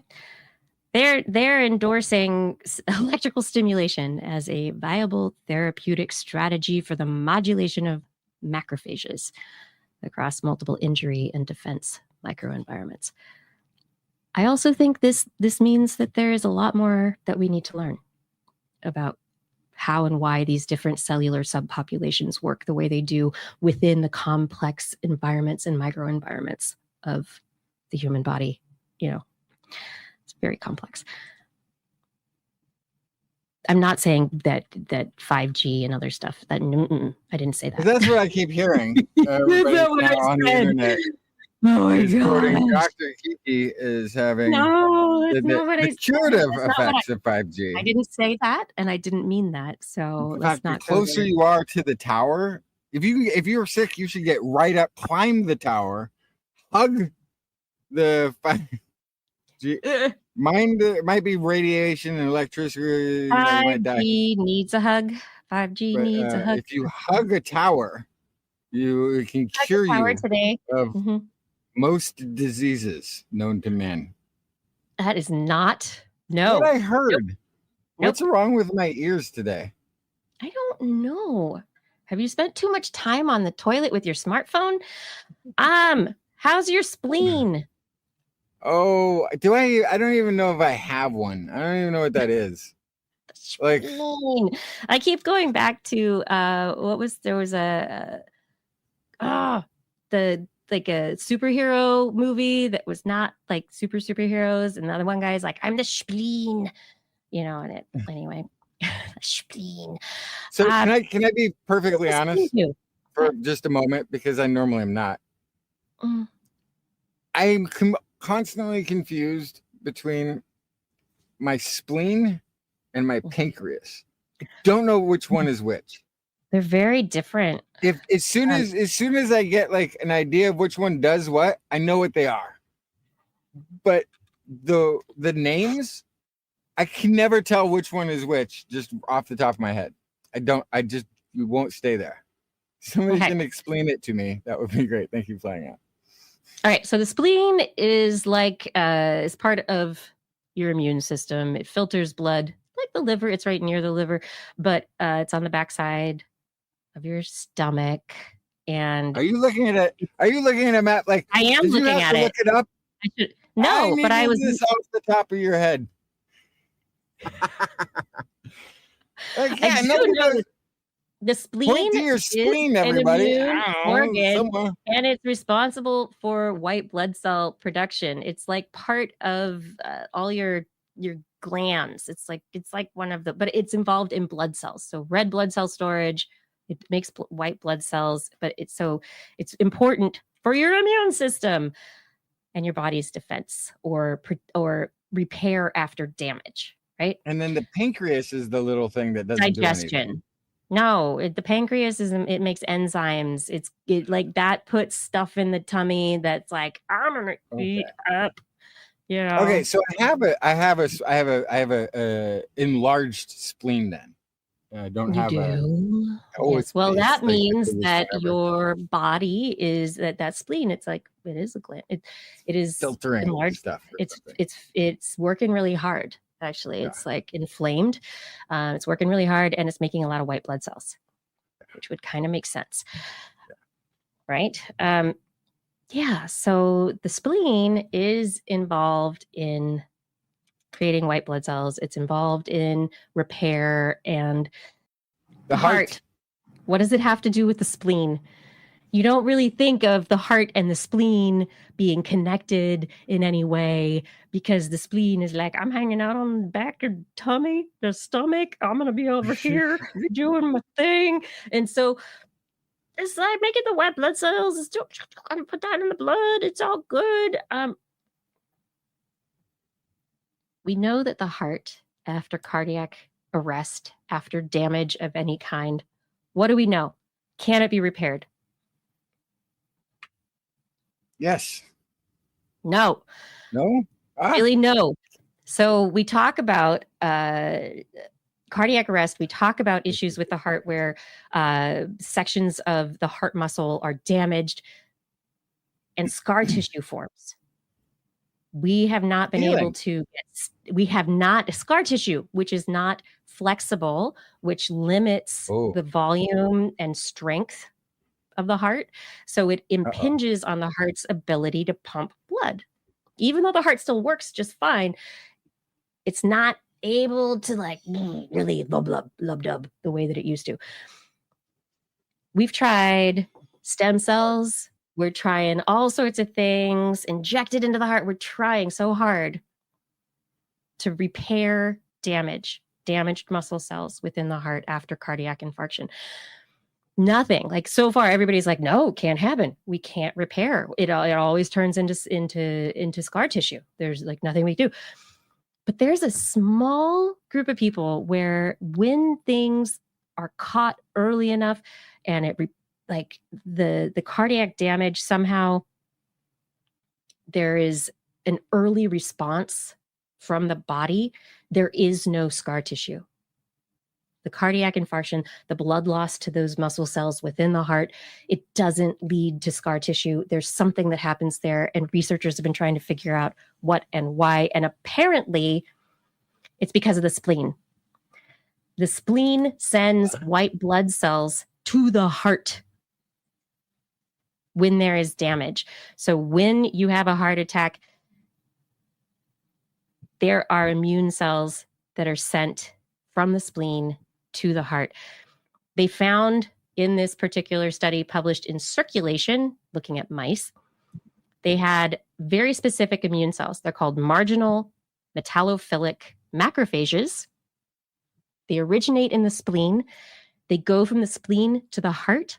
they're endorsing electrical stimulation as a viable therapeutic strategy for the modulation of macrophages across multiple injury and defense microenvironments. I also think this means that there is a lot more that we need to learn about how and why these different cellular subpopulations work the way they do within the complex environments and microenvironments of the human body. It's very complex. I'm not saying that 5G and other stuff. I didn't say that. That's what I keep hearing. On the internet. Oh my God! Dr. Kiki is having the curative effects of 5G. I didn't say that, and I didn't mean that. So let's not. The closer you are to the tower, if you're sick, you should get right up, climb the tower, hug the 5G. Might be radiation and electricity. 5G needs a hug. 5G needs a hug. If you hug a tower, it can cure you today of most diseases known to man. That is not. No. What I heard. Nope. What's wrong with my ears today? I don't know. Have you spent too much time on the toilet with your smartphone? How's your spleen? Oh, do I? I don't even know if I have one. I don't even know what that is. Spleen. I keep going back to there was a superhero movie that was not like superheroes, and the other one guy's like, I'm the spleen, anyway. Spleen. So can I be perfectly honest for just a moment, because I normally am not. I'm constantly confused between my spleen and my pancreas. I don't know which one is which. They're very different. As soon as I get like an idea of which one does what, I know what they are. But the names, I can never tell which one is which just off the top of my head. We won't stay there. Somebody Okay. can explain it to me. That would be great. Thank you for playing out. All right. So the spleen is like is part of your immune system. It filters blood like the liver. It's right near the liver, but it's on the backside of your stomach. And Are you looking at it? Are you looking at a map? Like, I am did you looking have at to it. look it up? I No, but I needed was. this off the top of your head. Like, I yeah, do nobody know knows. the spleen Point to your is spleen, an everybody. immune I don't know, organ, somewhere. and it's responsible for white blood cell production. It's like part of all your glands. It's like one of the, but it's involved in blood cells. So red blood cell storage. It makes white blood cells, but it's important for your immune system and your body's defense or repair after damage. Right? And then the pancreas is the little thing that doesn't do anything. Digestion. No, the pancreas it makes enzymes. It like that puts stuff in the tummy that's like, I'm gonna eat up. You know. Okay, so I have a enlarged spleen then. I don't You have do. it's that like means it was that forever. your body is that spleen. It's like it is a gland. It is filtering enlarged. stuff. It's working really hard. Actually, it's like inflamed. It's working really hard, and it's making a lot of white blood cells, which would kind of make sense, right? So the spleen is involved in creating white blood cells. It's involved in repair. And the heart. What does it have to do with the spleen? You don't really think of the heart and the spleen being connected in any way, because the spleen is like, I'm hanging out on the back of the tummy, the stomach. I'm going to be over here doing my thing. And so it's like making the white blood cells. It's still, I'm put that in the blood. It's all good. We know that the heart, after cardiac arrest, after damage of any kind, what do we know? Can it be repaired? Yes. No. Really, no. So we talk about cardiac arrest. We talk about issues with the heart where sections of the heart muscle are damaged and scar tissue forms. We have not been able to scar tissue, which is not flexible, which limits the volume and strength of the heart. So it impinges on the heart's ability to pump blood. Even though the heart still works just fine, it's not able to like really lub dub the way that it used to. We've tried stem cells. We're trying all sorts of things injected into the heart. We're trying so hard to repair damaged muscle cells within the heart after cardiac infarction. Nothing. Like so far, everybody's like, no, can't happen. We can't repair. It always turns into scar tissue. There's like nothing we do. But there's a small group of people where when things are caught early enough and like the cardiac damage, somehow there is an early response from the body, there is no scar tissue. The cardiac infarction, the blood loss to those muscle cells within the heart, it doesn't lead to scar tissue. There's something that happens there, and researchers have been trying to figure out what and why. And apparently, it's because of the spleen. The spleen sends white blood cells to the heart when there is damage. So when you have a heart attack, there are immune cells that are sent from the spleen to the heart. They found in this particular study published in Circulation, looking at mice, they had very specific immune cells. They're called marginal metallophilic macrophages. They originate in the spleen. They go from the spleen to the heart,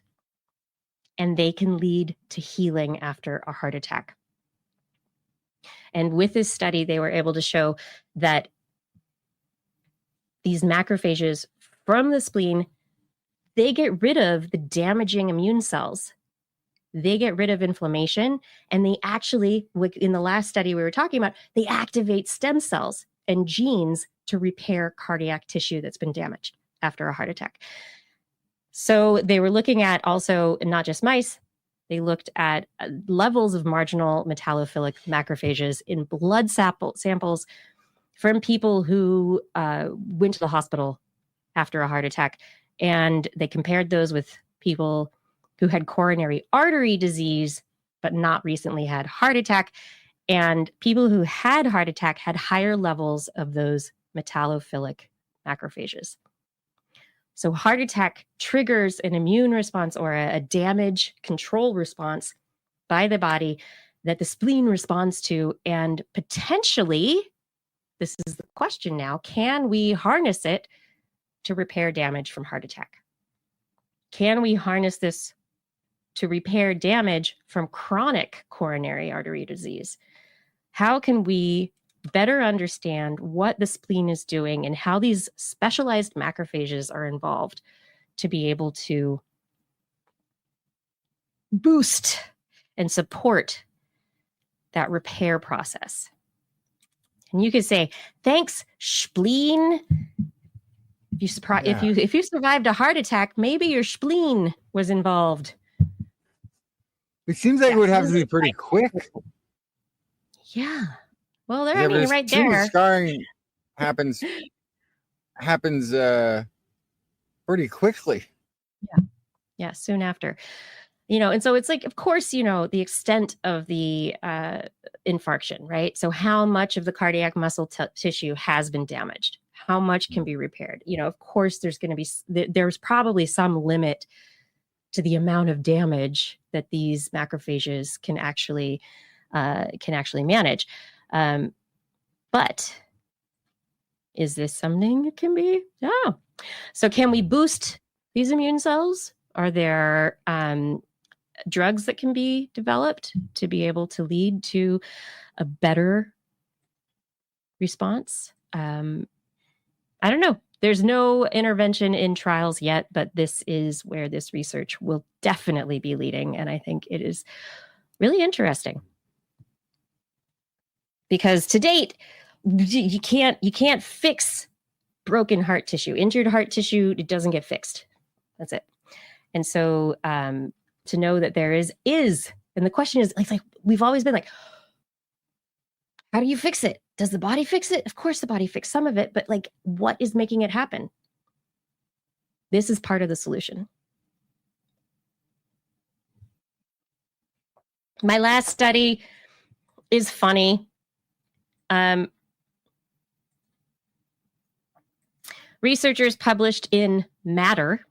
and they can lead to healing after a heart attack. And with this study, they were able to show that these macrophages from the spleen, they get rid of the damaging immune cells. They get rid of inflammation, and they actually, in the last study we were talking about, they activate stem cells and genes to repair cardiac tissue that's been damaged after a heart attack. So they were looking at also not just mice, they looked at levels of marginal metallophilic macrophages in blood samples from people who went to the hospital after a heart attack. And they compared those with people who had coronary artery disease, but not recently had heart attack. And people who had heart attack had higher levels of those metallophilic macrophages. So heart attack triggers an immune response or a damage control response by the body that the spleen responds to. And potentially, this is the question now, can we harness it to repair damage from heart attack? Can we harness this to repair damage from chronic coronary artery disease? How can we better understand what the spleen is doing and how these specialized macrophages are involved to be able to boost and support that repair process? And you could say, thanks, spleen. If you survived a heart attack, maybe your spleen was involved. It seems like it would have to be pretty quick. Yeah. Well, right there. Scarring happens pretty quickly. Yeah, soon after. And so it's like, of course, the extent of the infarction, right? So how much of the cardiac muscle tissue has been damaged? How much can be repaired? Of course, there's probably some limit to the amount of damage that these macrophages can actually manage. But is this something it can be? Oh. So can we boost these immune cells? Are there drugs that can be developed to be able to lead to a better response? I don't know. There's no intervention in trials yet, but this is where this research will definitely be leading. And I think it is really interesting. Because to date, you can't fix broken heart tissue. Injured heart tissue, it doesn't get fixed. That's it. And so to know that there is, and the question is like we've always been like, how do you fix it? Does the body fix it? Of course the body fixes some of it, but like what is making it happen? This is part of the solution. My last study is funny. Researchers published in Matter.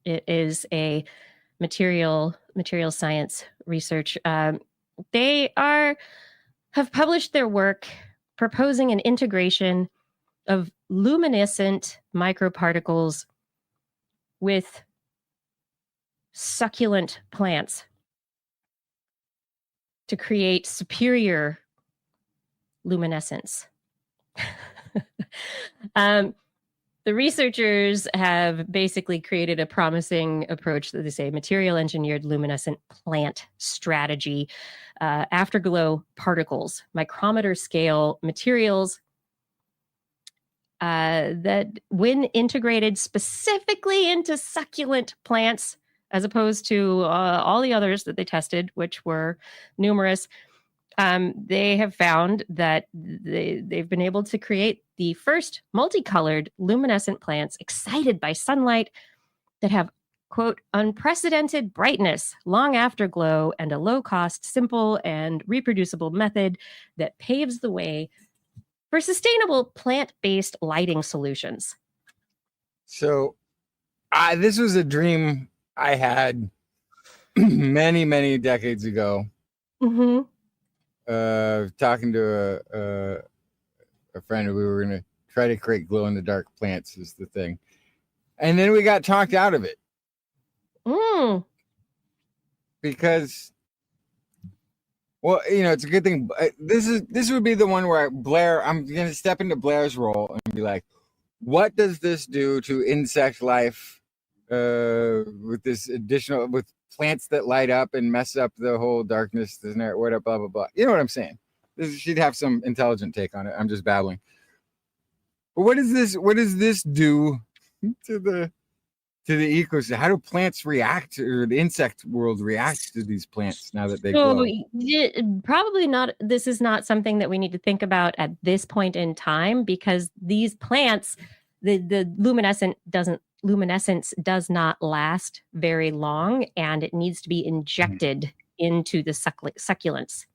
It is a material science research. They have published their work proposing an integration of luminescent microparticles with succulent plants to create superior luminescence. The researchers have basically created a promising approach that they say material engineered luminescent plant strategy, afterglow particles, micrometer scale materials that when integrated specifically into succulent plants, as opposed to all the others that they tested, which were numerous, they have found that they've been able to create the first multicolored luminescent plants excited by sunlight that have, quote, unprecedented brightness, long afterglow, and a low-cost, simple, and reproducible method that paves the way for sustainable plant-based lighting solutions. So this was a dream I had many, many decades ago. Mm-hmm. Talking to a friend, we were going to try to create glow-in-the-dark plants is the thing. And then we got talked out of it. Because, well, it's a good thing. This would be the one where I'm going to step into Blair's role and be like, what does this do to insect life with this with plants that light up and mess up the whole darkness, what, blah, blah, blah. You know what I'm saying? She'd have some intelligent take on it. I'm just babbling. But what does this do to the to the ecosystem? How do plants react, or the insect world reacts to these plants now that they So glow? probably not. This is not something that we need to think about at this point in time, because these plants, the luminescence does not last very long, and it needs to be injected into the succulents.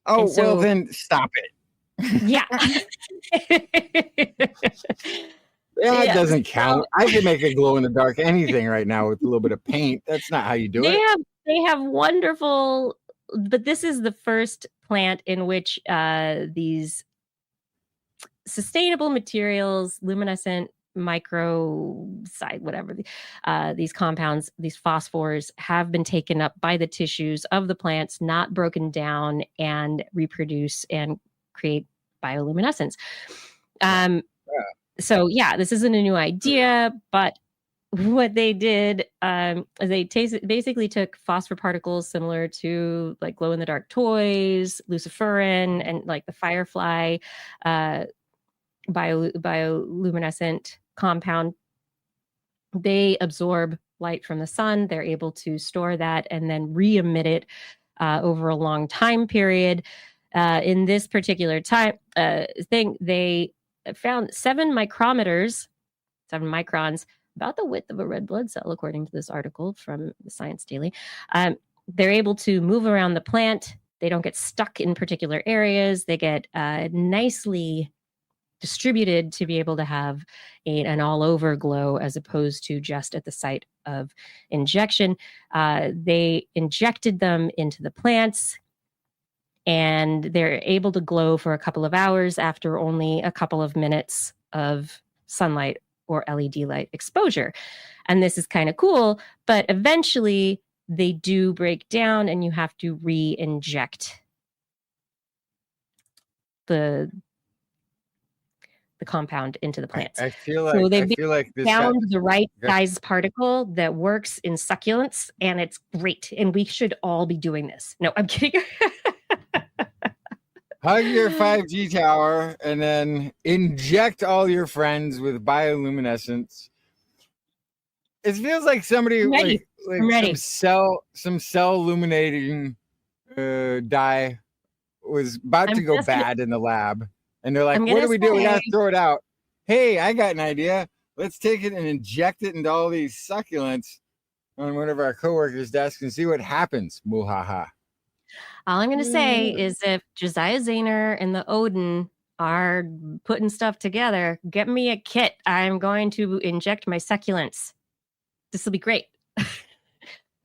Oh, And so, well then stop it. yeah. That Yeah, doesn't count. I can make a glow in the dark anything right now with a little bit of paint. That's not how you do it. They have wonderful, but this is the first plant in which these sustainable materials, luminescent microside, whatever, these compounds, these phosphors, have been taken up by the tissues of the plants, not broken down, and reproduce and create bioluminescence. So yeah, this isn't a new idea, but what they did, they basically took phosphor particles similar to like glow in the dark toys, luciferin, and like the firefly bioluminescent compound. They absorb light from the sun. They're able to store that and then re-emit it over a long time period. In this particular thing, they found 7 microns, about the width of a red blood cell, according to this article from the Science Daily. They're able to move around the plant. They don't get stuck in particular areas. They get nicely distributed to be able to have an all-over glow, as opposed to just at the site of injection. They injected them into the plants, and they're able to glow for a couple of hours after only a couple of minutes of sunlight or LED light exposure. And this is kind of cool, but eventually they do break down and you have to re-inject the compound into the plants. I feel like this found the right size particle that works in succulents, and it's great. And we should all be doing this. No, I'm kidding. Hug your 5G tower and then inject all your friends with bioluminescence. It feels like somebody like some cell illuminating dye was about to go bad in the lab. And they're like, what do we do? We got to throw it out. Hey, I got an idea. Let's take it and inject it into all these succulents on one of our coworkers' desks and see what happens. Muhaha. All I'm going to say is, if Josiah Zahner and the Odin are putting stuff together, get me a kit. I'm going to inject my succulents. This will be great.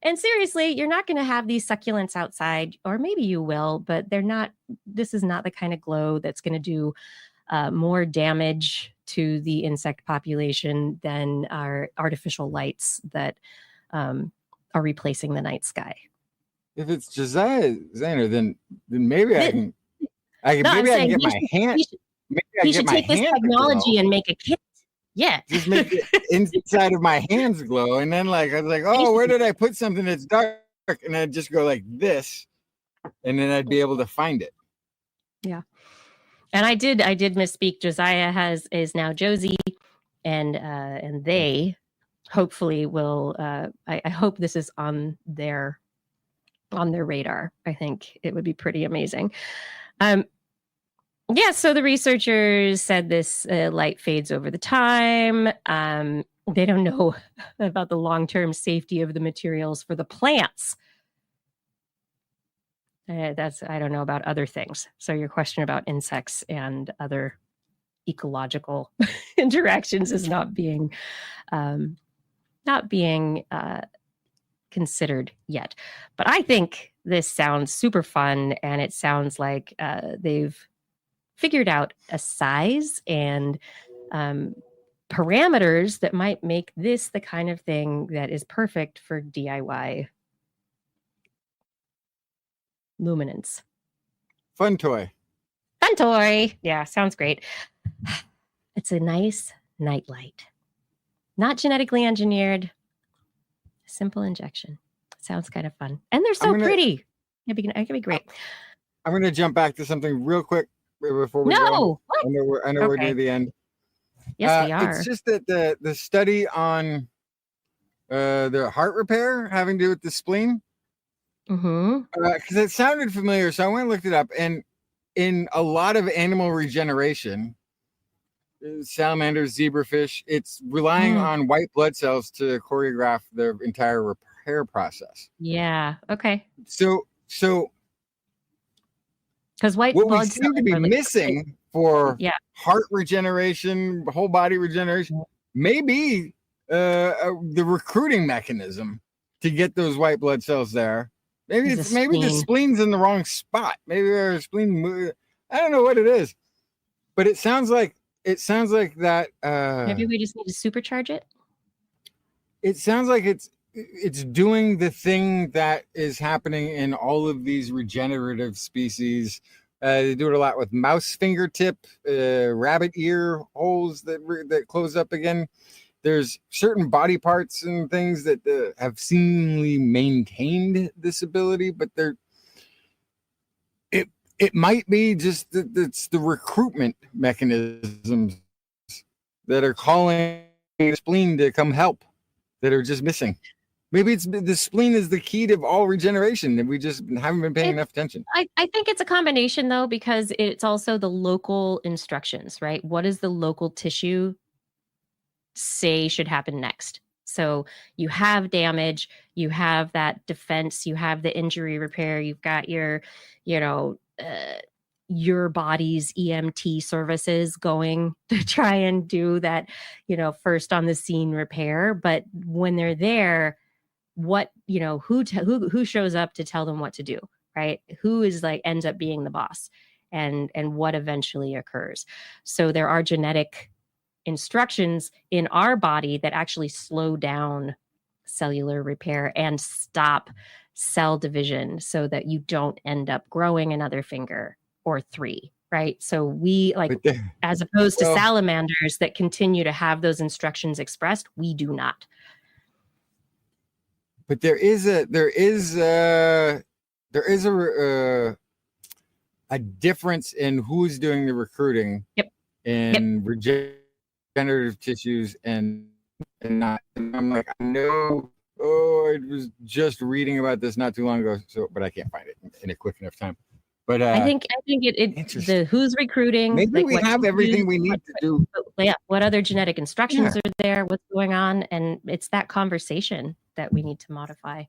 And seriously, you're not going to have these succulents outside, or maybe you will, but they're not. This is not the kind of glow that's going to do more damage to the insect population than our artificial lights that are replacing the night sky. If it's Josiah Zahner, then maybe I can get my hand. He should take this technology and make a kit. Yeah. Just make it inside of my hands glow. And then I was like, oh, where did I put something that's dark? And I'd just go like this. And then I'd be able to find it. Yeah. And I did misspeak. Josiah is now Josie, and they hopefully will I hope this is on their radar. I think it would be pretty amazing. Yeah, so the researchers said this light fades over the time. They don't know about the long-term safety of the materials for the plants. I don't know about other things. So your question about insects and other ecological interactions is not being considered yet. But I think this sounds super fun, and it sounds like they've figured out a size and parameters that might make this the kind of thing that is perfect for DIY luminance. Fun toy. Yeah, sounds great. It's a nice nightlight. Not genetically engineered. Simple injection. Sounds kind of fun. And they're so pretty. It could be great. I'm going to jump back to something real quick before we go. I know we're near the end. Yes, we are. It's just that the study on the heart repair having to do with the spleen? Mm-hmm. Because it sounded familiar, so I went and looked it up. And in a lot of animal regeneration, salamanders, zebrafish, it's relying on white blood cells to choreograph the entire repair process. Yeah. Okay. So because white what we blood seem to cells be are like missing for Yeah. heart regeneration, whole body regeneration, may be the recruiting mechanism to get those white blood cells there. Maybe It's a maybe the spleen. spleen's in the wrong spot. Maybe our spleen. I don't know what it is, but it sounds like that. Maybe we just need to supercharge it. It sounds like it's doing the thing that is happening in all of these regenerative species. They do it a lot with mouse fingertip, rabbit ear holes that close up again. There's certain body parts and things that have seemingly maintained this ability, but it might be just it's the recruitment mechanisms that are calling the spleen to come help that are just missing. Maybe it's the spleen is the key to all regeneration, and we just haven't been paying enough attention. I think it's a combination, though, because it's also the local instructions, right? What does the local tissue say should happen next? So you have damage, you have that defense, you have the injury repair, you've got your body's EMT services going to try and do that, first on the scene repair. But when they're there, what, who shows up to tell them what to do, right? Who is ends up being the boss, and what eventually occurs. So there are genetic instructions in our body that actually slow down cellular repair and stop cell division so that you don't end up growing another finger or 3, right? So we as opposed to salamanders that continue to have those instructions expressed, we do not. But there is a difference in who's doing the recruiting in regenerative tissues and not. And I'm like, I know. Oh, I was just reading about this not too long ago, but I can't find it in a quick enough time. But I think it the who's recruiting. Maybe we have everything we need to do. What other genetic instructions are there? What's going on? And it's that conversation that we need to modify.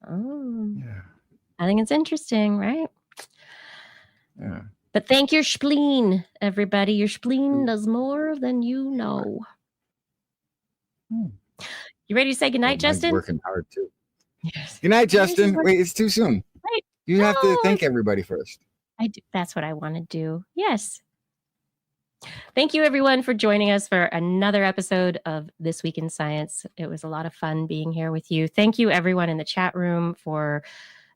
Oh, yeah. I think it's interesting, right? Yeah. But thank your spleen, everybody. Your spleen does more than you know. You ready to say goodnight, Justin? Working hard too. Yes. Good night, Justin. Wait, it's too soon. Wait, you have to thank everybody first. I do. That's what I want to do. Yes. Thank you, everyone, for joining us for another episode of This Week in Science. It was a lot of fun being here with you. Thank you, everyone in the chat room, for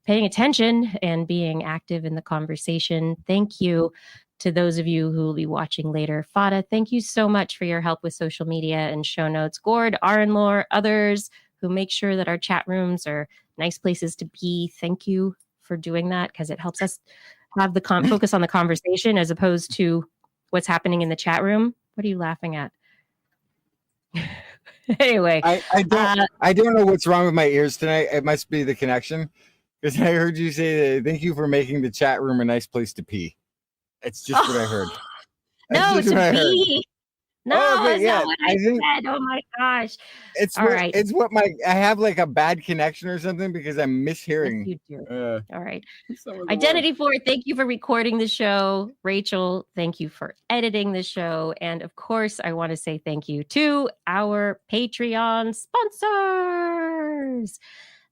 paying attention and being active in the conversation. Thank you to those of you who will be watching later. Fada, thank you so much for your help with social media and show notes. Gord, Arenlore, others who make sure that our chat rooms are nice places to be. Thank you for doing that, because it helps us have the focus on the conversation as opposed to what's happening in the chat room. What are you laughing at? Anyway, I don't know what's wrong with my ears tonight. It must be the connection, because I heard you say thank you for making the chat room a nice place to pee. It's just what I heard. No, to pee. No, that's not what I said. Oh my gosh. It's what I have like a bad connection or something, because I'm mishearing. Yes, you do. All right. Identity 4, thank you for recording the show. Rachel, thank you for editing the show. And of course, I want to say thank you to our Patreon sponsors.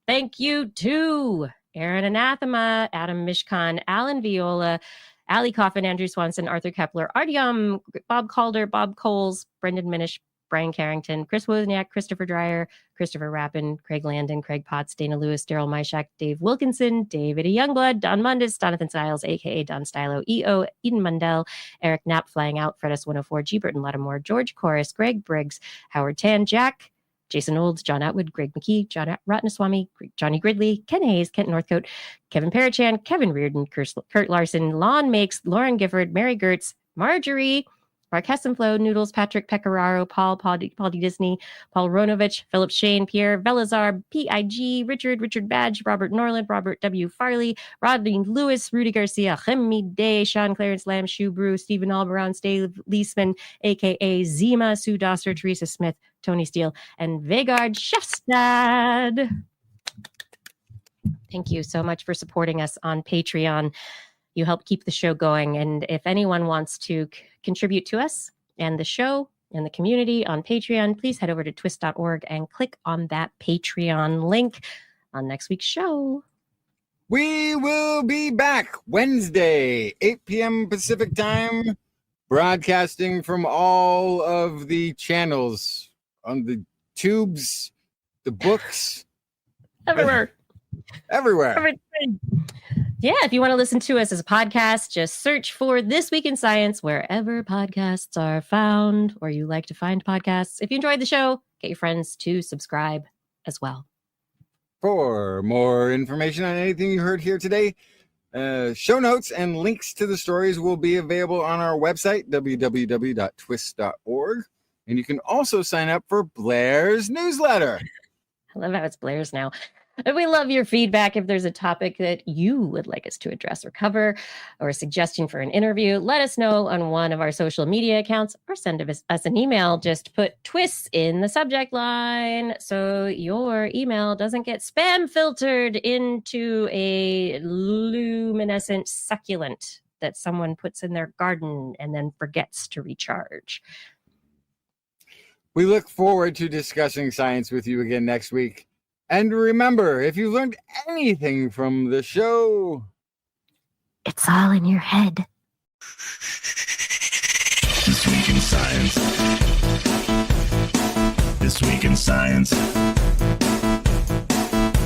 Thank you to Aaron Anathema, Adam Mishkan, Alan Viola, Ali Coffin, Andrew Swanson, Arthur Kepler, Artyom, Bob Calder, Bob Coles, Brendan Minish, Brian Carrington, Chris Wozniak, Christopher Dreyer, Christopher Rappin, Craig Landon, Craig Potts, Dana Lewis, Daryl Myshak, Dave Wilkinson, David E. Youngblood, Don Mundis, Jonathan Stiles, a.k.a. Don Stylo, E.O., Eden Mundell, Eric Knapp, Flying Out, Fred S104, G. Burton Lattimore, George Corris, Greg Briggs, Howard Tan, Jack, Jason Olds, John Atwood, Greg McKee, John Ratnaswamy, Johnny Gridley, Ken Hayes, Kent Northcote, Kevin Parachan, Kevin Reardon, Kurt Larson, Lon Makes, Lauren Gifford, Mary Gertz, Marjorie, Mark Hessenflow, Noodles, Patrick Pecoraro, Paul D. Disney, Paul Ronovich, Philip Shane, Pierre Velazar, PIG, Richard Badge, Robert Norland, Robert W. Farley, Rodney Lewis, Rudy Garcia, Remy Day, Sean Clarence Lamb, Shoe Brew, Stephen Alberon, Steve Leisman, aka Zima, Sue Dostler, Teresa Smith, Tony Steele, and Vegard Schafstad. Thank you so much for supporting us on Patreon. You help keep the show going. And if anyone wants to contribute to us and the show and the community on Patreon, please head over to twis.org and click on that Patreon link on next week's show. We will be back Wednesday, 8 p.m. Pacific time, broadcasting from all of the channels on the tubes, the books. Everywhere. Everything. Yeah, if you want to listen to us as a podcast, just search for This Week in Science wherever podcasts are found, or you like to find podcasts. If you enjoyed the show, get your friends to subscribe as well. For more information on anything you heard here today, show notes and links to the stories will be available on our website, www.twis.org. And you can also sign up for Blair's newsletter. I love how it's Blair's now. And we love your feedback. If there's a topic that you would like us to address or cover, or a suggestion for an interview, let us know on one of our social media accounts, or send us an email. Just put TWIS in the subject line so your email doesn't get spam filtered into a luminescent succulent that someone puts in their garden and then forgets to recharge. We look forward to discussing science with you again next week. And remember, if you learned anything from the show, it's all in your head. This Week in Science. This Week in Science.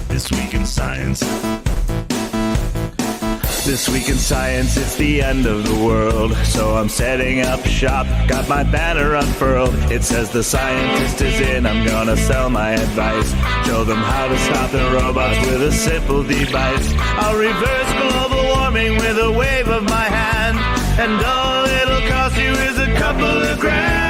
This Week in Science. This Week in Science, it's the end of the world. So I'm setting up shop, got my banner unfurled. It says the scientist is in, I'm gonna sell my advice. Show them how to stop the robots with a simple device. I'll reverse global warming with a wave of my hand. And all it'll cost you is a couple of grand.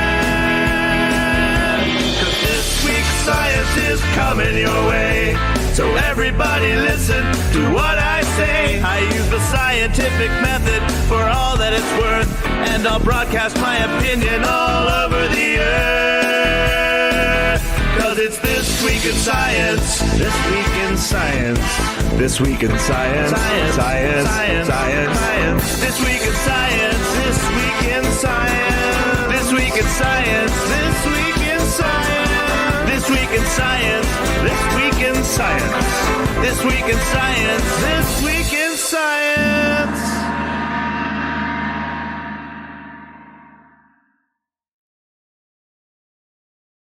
'Cause this week's science is coming your way. So everybody listen to what I say. I use the scientific method for all that it's worth, and I'll broadcast my opinion all over the earth. 'Cause it's This Week in Science. This Week in Science. This Week in Science. Science. Science. Science. Science. Science. This Week in Science. This Week in Science. This Week in Science. This Week in Science. This Week in Science. This Week in Science. This Week in Science. This Week in Science.